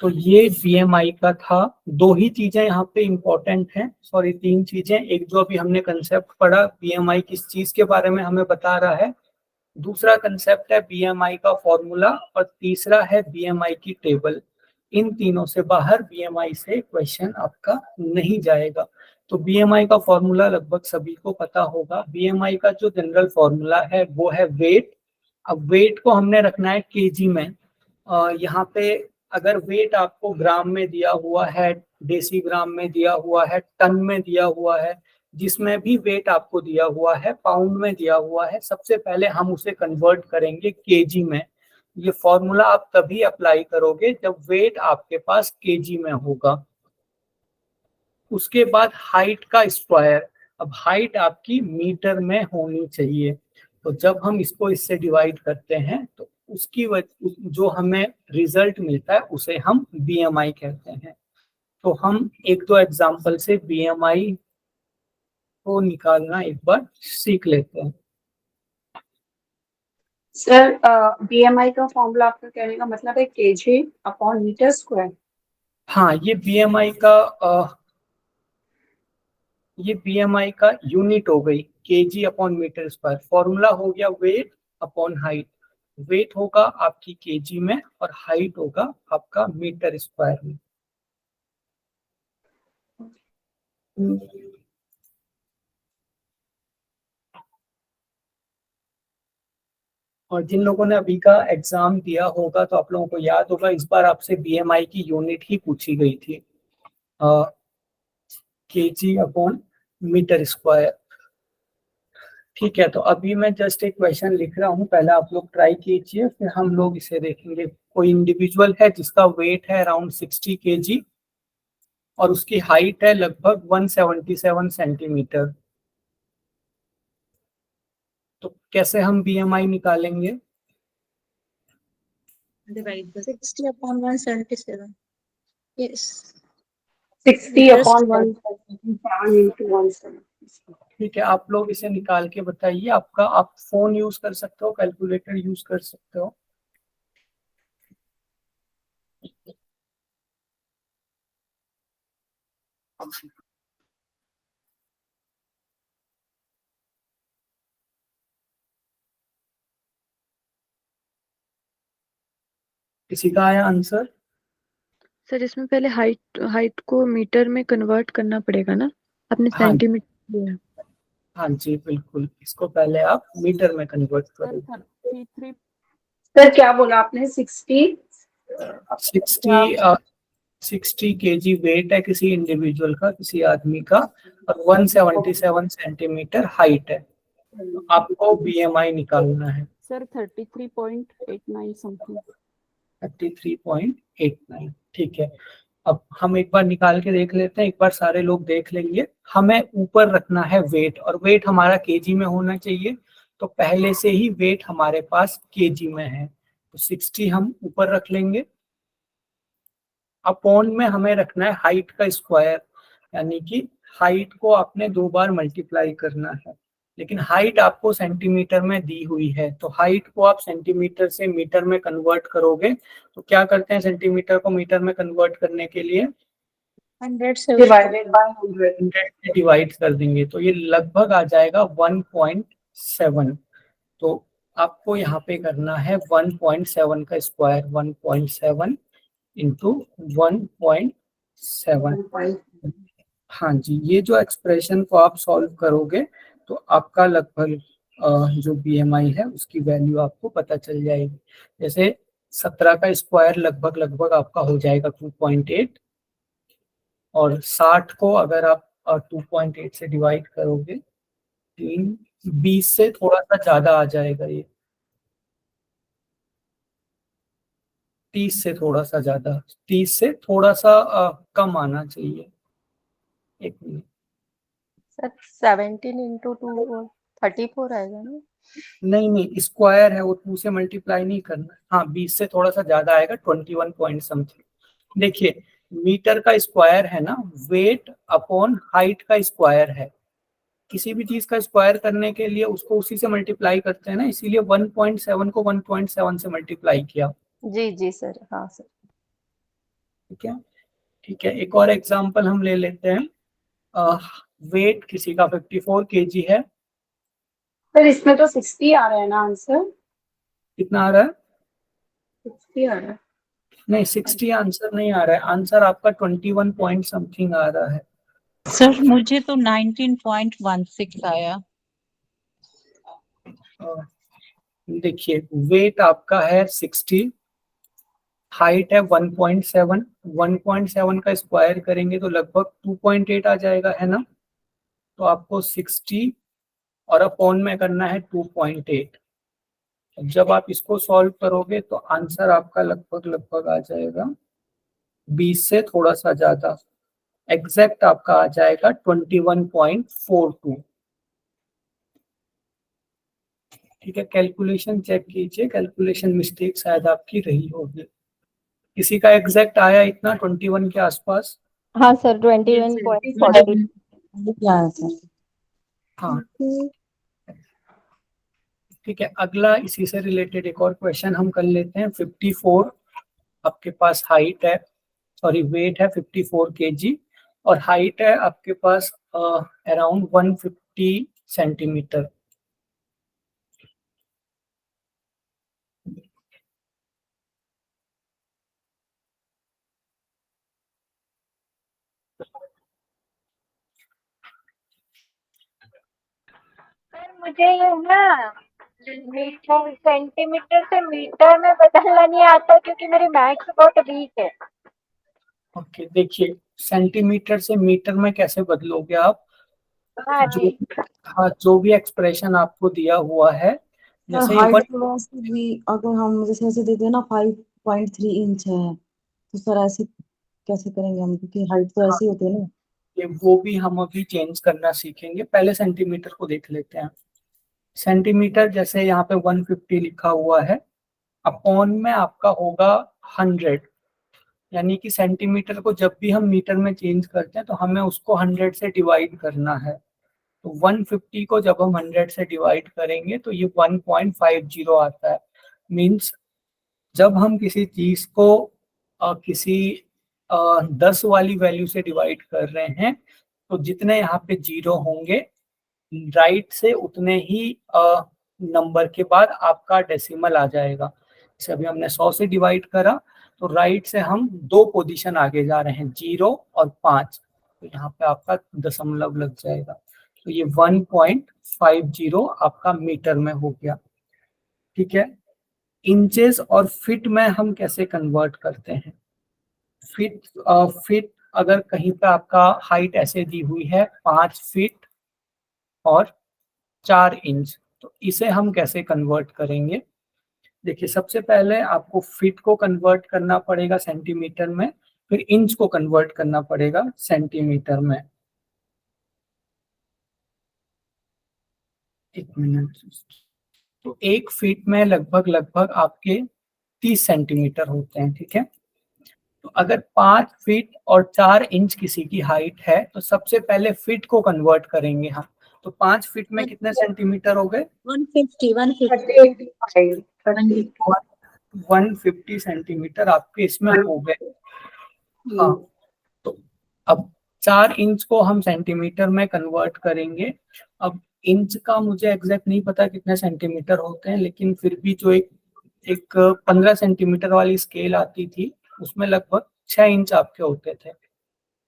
तो ये बीएमआई का था। दो ही चीजें यहाँ पे इंपॉर्टेंट हैं, सॉरी तीन चीजें। एक जो अभी हमने कंसेप्ट पढ़ा, बीएमआई किस चीज के बारे में हमें बता रहा है, दूसरा कंसेप्ट है बीएमआई का फॉर्मूला, और तीसरा है बीएमआई की टेबल। इन तीनों से बाहर बीएमआई से क्वेश्चन आपका नहीं जाएगा। तो बीएमआई का फॉर्मूला लगभग सभी को पता होगा। बीएमआई का जो जनरल फॉर्मूला है वो है वेट। अब वेट को हमने रखना है केजी में। यहाँ पे अगर वेट आपको ग्राम में दिया हुआ है, डेसीग्राम में दिया हुआ है, टन में दिया हुआ है, जिसमें भी वेट आपको दिया हुआ है, पाउंड में दिया हुआ है, सबसे पहले हम उसे कन्वर्ट करेंगे केजी में। ये फॉर्मूला आप तभी अप्लाई करोगे जब वेट आपके पास केजी में होगा। उसके बाद हाइट का स्क्वायर। अब हाइट आपकी मीटर में होनी चाहिए, तो जब हम इसको इससे डिवाइड करते हैं तो उसकी जो हमें रिजल्ट मिलता है उसे हम बीएमआई कहते हैं। तो हम एक दो एग्जांपल से बीएमआई को निकालना एक बार सीख लेते हैं। सर बीएमआई का फॉर्मूला आपका कहने का मतलब है केजी अपॉन मीटर स्क्वायर। हाँ, ये बीएमआई का यूनिट हो गई KG upon metre square. Formula हो गया वेट अपॉन हाइट। वेट होगा आपकी केजी में और हाइट होगा आपका मीटर स्क्वायर में। और जिन लोगों ने अभी का एग्जाम दिया होगा तो आप लोगों को याद होगा, इस बार आपसे बीएमआई की यूनिट ही पूछी गई थी, केजी अपॉन मीटर स्क्वायर। ठीक है, तो अभी मैं जस्ट एक क्वेश्चन लिख रहा हूँ, पहले आप लोग ट्राई कीजिए, फिर हम लोग इसे देखेंगे। कोई इंडिविजुअल है जिसका वेट है अराउंड 60 kg और उसकी हाइट है लगभग 177 सेंटीमीटर। तो कैसे हम बीएमआई निकालेंगे? Divide 60 upon 177. Yes. 60 upon 177 into 177। ठीक है, आप लोग इसे निकाल के बताइए। आप फोन यूज कर सकते हो, कैलकुलेटर यूज कर सकते हो। किसी का आया आंसर? सर इसमें पहले हाइट हाइट को मीटर में कन्वर्ट करना पड़ेगा ना, आपने हाँ सेंटीमीटर लिया। हाँ जी बिल्कुल, इसको पहले आप मीटर में कन्वर्ट सर करोगे। 33 सर क्या बोला आपने? 60 60 kg वेट है किसी इंडिविजुअल का, किसी आदमी का, और 177 सेंटीमीटर हाइट है। तो आपको बीएमआई निकालना है सर 33.89 समथिंग। 33.89। ठीक है, अब हम एक बार निकाल के देख लेते हैं, एक बार सारे लोग देख लेंगे। हमें ऊपर रखना है वेट, और वेट हमारा केजी में होना चाहिए, तो पहले से ही वेट हमारे पास केजी में है, तो 60 हम ऊपर रख लेंगे। अपॉन में हमें रखना है हाइट का स्क्वायर, यानी कि हाइट को आपने 2 बार मल्टीप्लाई करना है, लेकिन हाइट आपको सेंटीमीटर में दी हुई है, तो हाइट को आप सेंटीमीटर से मीटर में कन्वर्ट करोगे। तो क्या करते हैं सेंटीमीटर को मीटर में कन्वर्ट करने के लिए? 100 से डिवाइडेड बाय 100। 100 से डिवाइड कर देंगे, तो ये लगभग आ जाएगा 1.7। तो आपको यहाँ पे करना है 1.7 का स्क्वायर, 1.7 इंटू 1.7। 7। हाँ जी, ये जो एक्सप्रेशन को आप सॉल्व करोगे तो आपका लगभग जो BMI है उसकी वैल्यू आपको पता चल जाएगी। जैसे 17 का स्क्वायर लगभग लगभग आपका हो जाएगा 2.8, और 60 को अगर आप 2.8 से डिवाइड करोगे 20 से थोड़ा सा ज्यादा आ जाएगा, ये 30 से थोड़ा सा ज्यादा, 30 से थोड़ा सा कम आना चाहिए। एक मिनट, सर 17 इंटू 2 34 आएगा ना? नहीं नहीं, स्क्वायर है वो, 2 से मल्टीप्लाई नहीं करना। हाँ, 20 से थोड़ा सा ज्यादा आएगा, 21 पॉइंट समथिंग। देखिए, मीटर का स्क्वायर है ना, वेट अपॉन हाइट का स्क्वायर है। किसी भी चीज का स्क्वायर करने के लिए उसको उसी से मल्टीप्लाई करते हैं ना, इसीलिए 1.7 को 1.7 से मल्टीप्लाई किया। जी सर, हाँ सर। ठीक है, ठीक है। एक और एग्जांपल हम ले लेते हैं। वेट किसी का 54 kg है। सर इसमें तो 60 आ रहा है ना आंसर? कितना आ रहा है? 60 आ रहा है। नहीं, 60 आंसर नहीं आ रहा है, आंसर आपका 21 पॉइंट समथिंग आ रहा है। सर मुझे तो 19.16 आया। देखिए, वेट आपका है 60, हाइट है 1.7, 1.7 का स्क्वायर करेंगे तो लगभग 2.8 आ जाएगा, है ना? तो आपको 60 और अपॉन में करना है 2.8। जब आप इसको सॉल्व करोगे तो आंसर आपका लगभग लगभग आ जाएगा 20 से थोड़ा सा ज्यादा, एग्जैक्ट आपका आ जाएगा 21.42। ठीक है, कैलकुलेशन चेक कीजिए, कैलकुलेशन मिस्टेक शायद आपकी रही होगी। किसी का एग्जैक्ट आया इतना 21 के आसपास? हाँ सर, 21.40। क्या है सर? हाँ, ठीक है। अगला इसी से रिलेटेड एक और क्वेश्चन हम कर लेते हैं। 54 आपके पास हाइट है, सॉरी वेट है 54 kg, और हाइट है आपके पास अराउंड 150 सेंटीमीटर। सर मुझे ये ना मीटर सेंटीमीटर से मीटर में बदलना नहीं आता, क्योंकि मेरी मैथ्स बहुत वीक है। ओके, देखिए, सेंटीमीटर से मीटर में कैसे बदलोगे आप? हाँ जो, जी। हाँ, जो भी एक्सप्रेशन आपको दिया हुआ है, जैसे हाइट वन, तो वैसे भी अगर हम जैसे ऐसे देते हैं ना 5.3 इंच है, तो सर ऐसे कैसे करेंगे हम, क्योंकि हाइट तो ऐसी होती है ना। वो भी हम अभी चेंज करना सीखेंगे, पहले सेंटीमीटर को देख लेते हैं। सेंटीमीटर जैसे यहाँ पे 150 लिखा हुआ है, अपॉन में आपका होगा 100, यानी कि सेंटीमीटर को जब भी हम मीटर में चेंज करते हैं तो हमें उसको 100 से डिवाइड करना है। तो 150 को जब हम 100 से डिवाइड करेंगे तो ये 1.50 आता है। मीन्स जब हम किसी चीज को किसी 10 वाली वैल्यू से डिवाइड कर रहे हैं तो जितने यहाँ पे जीरो होंगे, राइट से उतने ही नंबर के बाद आपका डेसिमल आ जाएगा। जैसे अभी हमने 100 से डिवाइड करा तो राइट से हम 2 पोजीशन आगे जा रहे हैं, 0 और 5, तो यहाँ पे आपका दशमलव लग जाएगा। तो ये 1.50 आपका मीटर में हो गया। ठीक है, इंचेस और फीट में हम कैसे कन्वर्ट करते हैं? फीट अगर कहीं पे आपका हाइट ऐसे दी हुई है 5 फीट और 4 इंच, तो इसे हम कैसे कन्वर्ट करेंगे? देखिए, सबसे पहले आपको फीट को कन्वर्ट करना पड़ेगा सेंटीमीटर में, फिर इंच को कन्वर्ट करना पड़ेगा सेंटीमीटर में। एक मिनट। तो 1 फीट में लगभग लगभग आपके 30 सेंटीमीटर होते हैं। ठीक है, तो अगर 5 फीट और 4 इंच किसी की हाइट है तो सबसे पहले फीट को कन्वर्ट करेंगे। हाँ, तो 5 फीट में कितने सेंटीमीटर हो गए? 150 150 सेंटीमीटर आपके इसमें हो गए। हाँ, तो अब 4 इंच को हम सेंटीमीटर में कन्वर्ट करेंगे। अब इंच का मुझे एग्जैक्ट नहीं पता कितने सेंटीमीटर होते हैं, लेकिन फिर भी जो एक 15 सेंटीमीटर वाली स्केल आती थी उसमें लगभग 6 इंच आपके होते थे।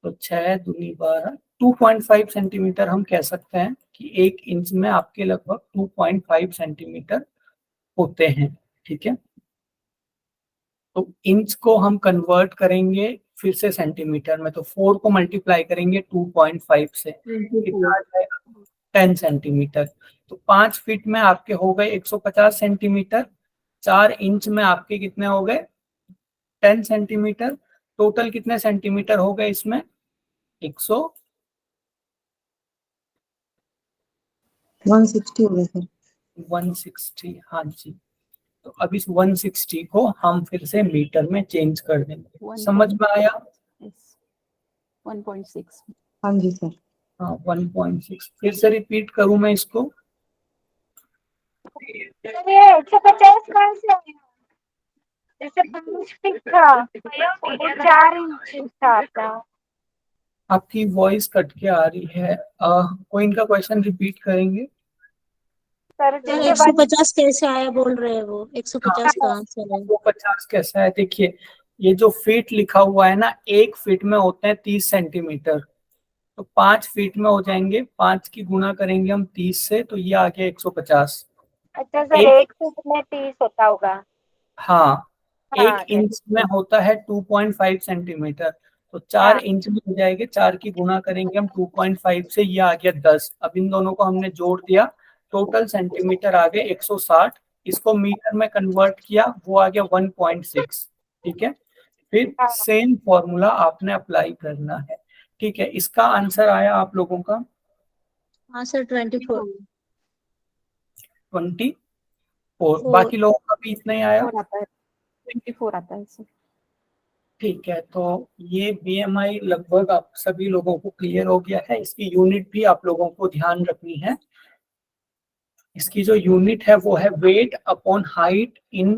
तो 6 दूनी 12, 2.5 सेंटीमीटर हम कह सकते हैं कि 1 इंच में आपके लगभग 2.5 सेंटीमीटर होते हैं। ठीक है, तो इंच को हम कन्वर्ट करेंगे फिर से सेंटीमीटर में, तो 4 को मल्टीप्लाई करेंगे 2.5 से, कितना आ जाएगा 10 सेंटीमीटर। तो 5 फीट में आपके हो गए 150 सेंटीमीटर, 4 इंच में आपके कितने हो गए 10 सेंटीमीटर। टोटल कितने सेंटीमीटर हो गए इसमें 160 हो गया सर। 160, हाँ जी। तो अब इस 160 को हम फिर से मीटर में चेंज कर देंगे। समझ में आया? 1.6। हाँ जी सर। हाँ 1.6। फिर से रिपीट करूं मैं इसको? ये 150 कहाँ से आया? जैसे 5 फीट था और 4 इंच था आपका। आपकी वॉइस कट के आ रही है। कोई इनका क्वेश्चन रिपीट करेंगे? सर सर जैसे 150 कैसे आया बोल रहे हैं वो, 150 कहाँ से आया? वो 50 कैसा है? देखिए, ये जो फीट लिखा हुआ है ना, 1 फीट में होते हैं 30 सेंटीमीटर, तो 5 फीट में हो जाएंगे, 5 की गुणा करेंगे हम 30 से, तो ये आ गया 150। अच्छा सर, 1 फीट में 30 होता होगा। हाँ, हाँ 1 इंच में होता है 2.5 सेंटीमीटर, तो 4 हाँ। इंच में हो जाएंगे, 4 की गुणा करेंगे हम 2.5 से, ये आ गया 10। अब इन दोनों को हमने जोड़ दिया, टोटल सेंटीमीटर आ गए 160। इसको मीटर में कन्वर्ट किया, वो आ गया 1.6। ठीक है, फिर हाँ। सेम फॉर्मूला आपने अप्लाई करना है। ठीक है, इसका आंसर आया आप लोगों का हाँ सर 24। 24। बाकी लोगों का भी इतना ही आया? 4 आता है, 24 आता है सर। ठीक है, तो ये बीएमआई लगभग आप सभी लोगों को क्लियर हो गया है। इसकी यूनिट भी आप लोगों को ध्यान रखनी है। इसकी जो यूनिट है वो है weight upon height in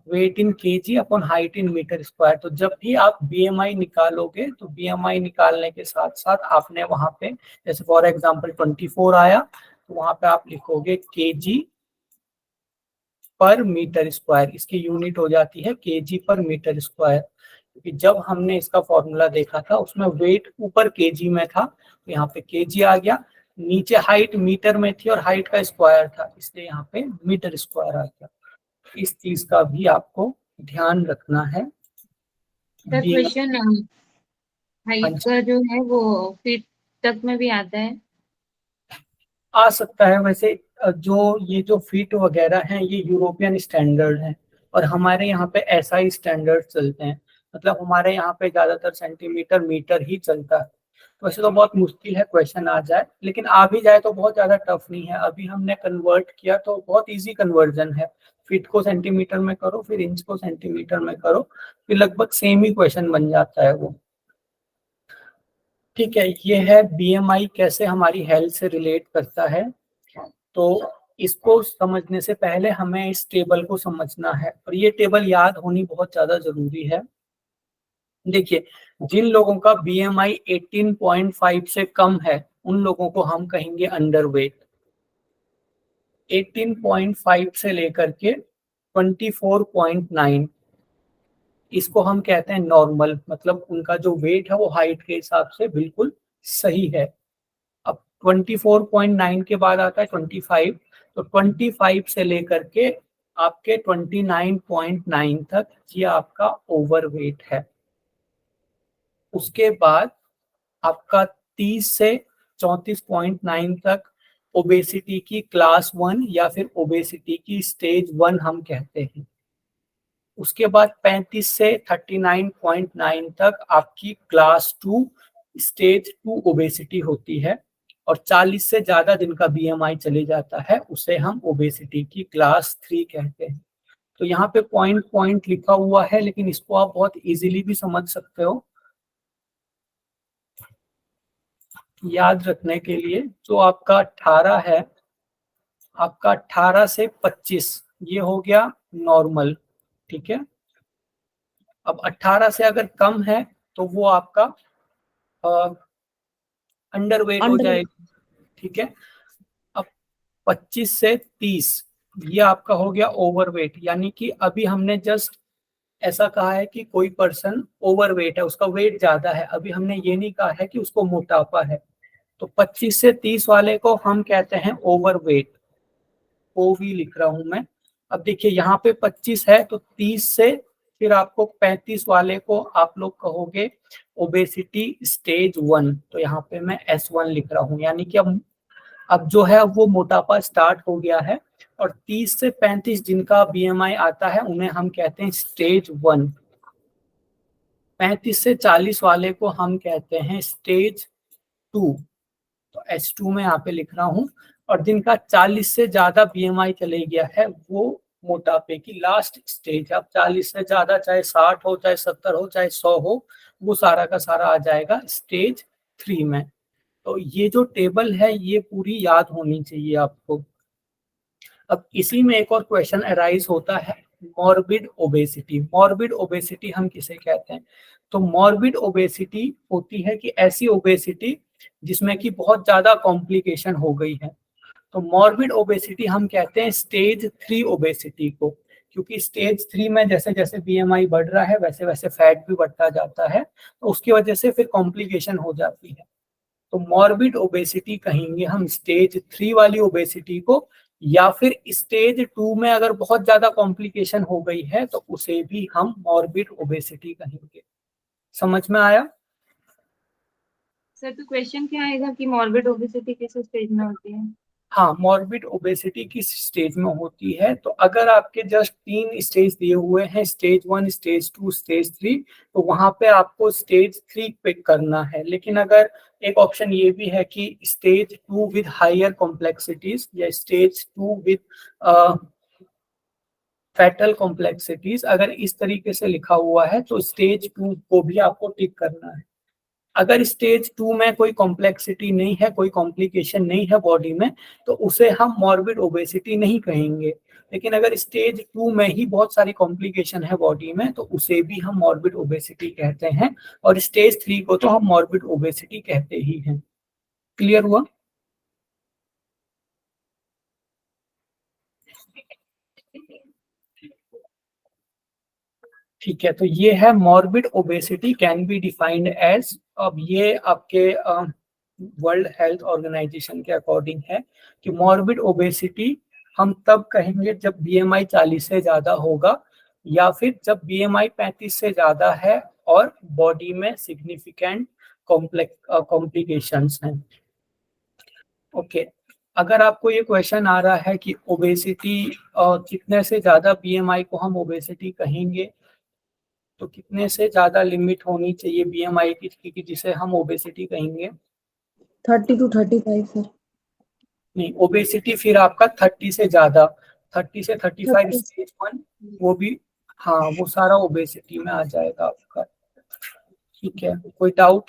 weight in KG upon height in metre square. तो जब भी आप बीएमआई निकालोगे, तो बीएमआई निकालने के साथ साथ आपने वहां पे, जैसे फॉर एग्जांपल 24 आया, तो वहां पे आप लिखोगे केजी पर मीटर स्क्वायर। इसकी यूनिट हो जाती है केजी पर मीटर स्क्वायर, क्योंकि जब हमने इसका फॉर्मूला देखा था उसमें वेट ऊपर केजी में था, तो यहाँ पे केजी आ गया, नीचे हाइट मीटर में थी और हाइट का स्क्वायर था, इसलिए यहाँ पे मीटर स्क्वायर आ गया। इस चीज का भी आपको ध्यान रखना है। सर क्वेश्चन हाइट का जो है वो फीट तक में भी आता है? आ सकता है वैसे। जो ये जो फीट वगैरह हैं ये यूरोपियन स्टैंडर्ड हैं, और हमारे यहाँ पे ऐसा ही स्टैंडर्ड चलते हैं। मतलब हमारे यहाँ पे ज्यादातर सेंटीमीटर मीटर ही चलता है। तो वैसे तो बहुत मुश्किल है क्वेश्चन आ जाए, लेकिन आ भी जाए तो बहुत ज्यादा टफ नहीं है। अभी हमने कन्वर्ट किया तो बहुत इजी कन्वर्जन है। फीट को सेंटीमीटर में करो, फिर इंच को सेंटीमीटर में करो, फिर लगभग सेम ही क्वेश्चन बन जाता है वो। ठीक है, ये है बीएमआई कैसे हमारी हेल्थ से रिलेट करता है। तो इसको समझने से पहले हमें इस टेबल को समझना है, और ये टेबल याद होनी बहुत ज्यादा जरूरी है। देखिए, जिन लोगों का बीएमआई 18.5 से कम है उन लोगों को हम कहेंगे अंडरवेट। 18.5 से लेकर के 24.9 इसको हम कहते हैं नॉर्मल, मतलब उनका जो वेट है वो हाइट के हिसाब से बिल्कुल सही है। अब 24.9 के बाद आता है 25, तो 25 से लेकर के आपके 29.9 तक ये आपका ओवरवेट है। उसके बाद आपका 30 से 34.9 तक ओबेसिटी की क्लास 1 या फिर ओबेसिटी की स्टेज 1 हम कहते हैं। उसके बाद 35 से 39.9 तक आपकी क्लास 2 स्टेज 2 ओबेसिटी होती है, और 40 से ज्यादा दिन का बीएमआई चले जाता है उसे हम ओबेसिटी की क्लास 3 कहते हैं। तो यहाँ पे पॉइंट पॉइंट लिखा हुआ है, लेकिन इसको आप बहुत इजीली भी समझ सकते हो। याद रखने के लिए, जो आपका 18 है, आपका 18 से 25 ये हो गया नॉर्मल। ठीक है, अब 18 से अगर कम है तो वो आपका अंडरवेट हो जाएगा। ठीक है, अब 25 से 30 ये आपका हो गया ओवरवेट, यानी कि अभी हमने जस्ट ऐसा कहा है कि कोई पर्सन ओवरवेट है, उसका वेट ज्यादा है, अभी हमने ये नहीं कहा है कि उसको मोटापा है। तो 25 से 30 वाले को हम कहते हैं ओवरवेट, ओवी लिख रहा हूं मैं। अब देखिए यहाँ पे 25 है, तो 30 से फिर आपको 35 वाले को आप लोग कहोगे ओबेसिटी स्टेज 1, तो यहाँ पे मैं S1 लिख रहा हूँ, यानी कि अब जो है वो मोटापा स्टार्ट हो गया है। और 30 से 35 जिनका BMI आता है उन्हें हम कहते हैं स्टेज 1। 35 से 40 वाले को हम कहते हैं स्टेज 2, तो S2 में यहाँ पे लिख रहा हूँ। और जिनका 40 से ज्यादा BMI चले गया है वो मोटापे की लास्ट स्टेज। अब 40 से ज्यादा, चाहे 60 हो, चाहे 70 हो, चाहे 100 हो, वो सारा का सारा आ जाएगा स्टेज 3 में। तो ये जो टेबल है ये पूरी याद होनी चाहिए आपको। अब इसी में एक और क्वेश्चन अराइज होता है, मॉर्बिड ओबेसिटी। मॉर्बिड ओबेसिटी हम किसे कहते हैं? तो मॉर्बिड ओबेसिटी होती है कि ऐसी ओबेसिटी जिसमें कि बहुत ज्यादा कॉम्प्लिकेशन हो गई है। तो मॉर्बिड ओबेसिटी हम कहते हैं स्टेज 3 ओबेसिटी को, क्योंकि स्टेज 3 में जैसे जैसे BMI बढ़ रहा है वैसे वैसे फैट भी बढ़ता जाता है, तो उसकी वजह से फिर कॉम्प्लिकेशन हो जाती है। तो मॉर्बिड ओबेसिटी कहेंगे हम स्टेज 3 वाली ओबेसिटी को, या फिर स्टेज 2 में अगर बहुत ज्यादा कॉम्प्लिकेशन हो गई है तो उसे भी हम मॉर्बिड ओबेसिटी कहेंगे। समझ में आया? सर तो क्वेश्चन क्या आएगा कि मॉर्बिड ओबेसिटी किस स्टेज में होती है? हाँ, मॉर्बिड ओबेसिटी किस स्टेज में होती है? तो अगर आपके जस्ट 3 स्टेज दिए हुए हैं, स्टेज 1, स्टेज 2, स्टेज 3, तो वहां पे आपको स्टेज 3 पिक करना है। लेकिन अगर एक ऑप्शन ये भी है कि स्टेज 2 विद हायर कॉम्प्लेक्सिटीज या स्टेज 2 विद फैटल कॉम्प्लेक्सिटीज, अगर इस तरीके से लिखा हुआ है तो स्टेज 2 को भी आपको टिक करना है। अगर स्टेज 2 में कोई कॉम्प्लेक्सिटी नहीं है, कोई कॉम्प्लिकेशन नहीं है बॉडी में, तो उसे हम मॉर्बिड ओबेसिटी नहीं कहेंगे। लेकिन अगर स्टेज 2 में ही बहुत सारी कॉम्प्लिकेशन है बॉडी में, तो उसे भी हम मॉर्बिड ओबेसिटी कहते हैं। और स्टेज 3 को तो हम मॉर्बिड ओबेसिटी कहते ही हैं। क्लियर हुआ? ठीक है, तो ये है morbid obesity can be defined as. अब ये आपके वर्ल्ड हेल्थ ऑर्गेनाइजेशन के अकॉर्डिंग है कि मॉर्बिड ओबेसिटी हम तब कहेंगे जब BMI 40 से ज्यादा होगा, या फिर जब BMI 35 से ज्यादा है और बॉडी में सिग्निफिकेंट कॉम्प्लिकेशंस हैं। ओके, अगर आपको ये क्वेश्चन आ रहा है कि ओबेसिटी कितने से ज्यादा BMI को हम ओबेसिटी कहेंगे, तो कितने से ज्यादा लिमिट होनी चाहिए BMI की जिसे हम ओबेसिटी कहेंगे? 30 to 35 सर। नहीं, ओबेसिटी फिर आपका 30 से ज्यादा, 30 से 35 30 स्टेज 1, वो भी, हाँ वो सारा ओबेसिटी में आ जाएगा आपका। ठीक है, कोई डाउट?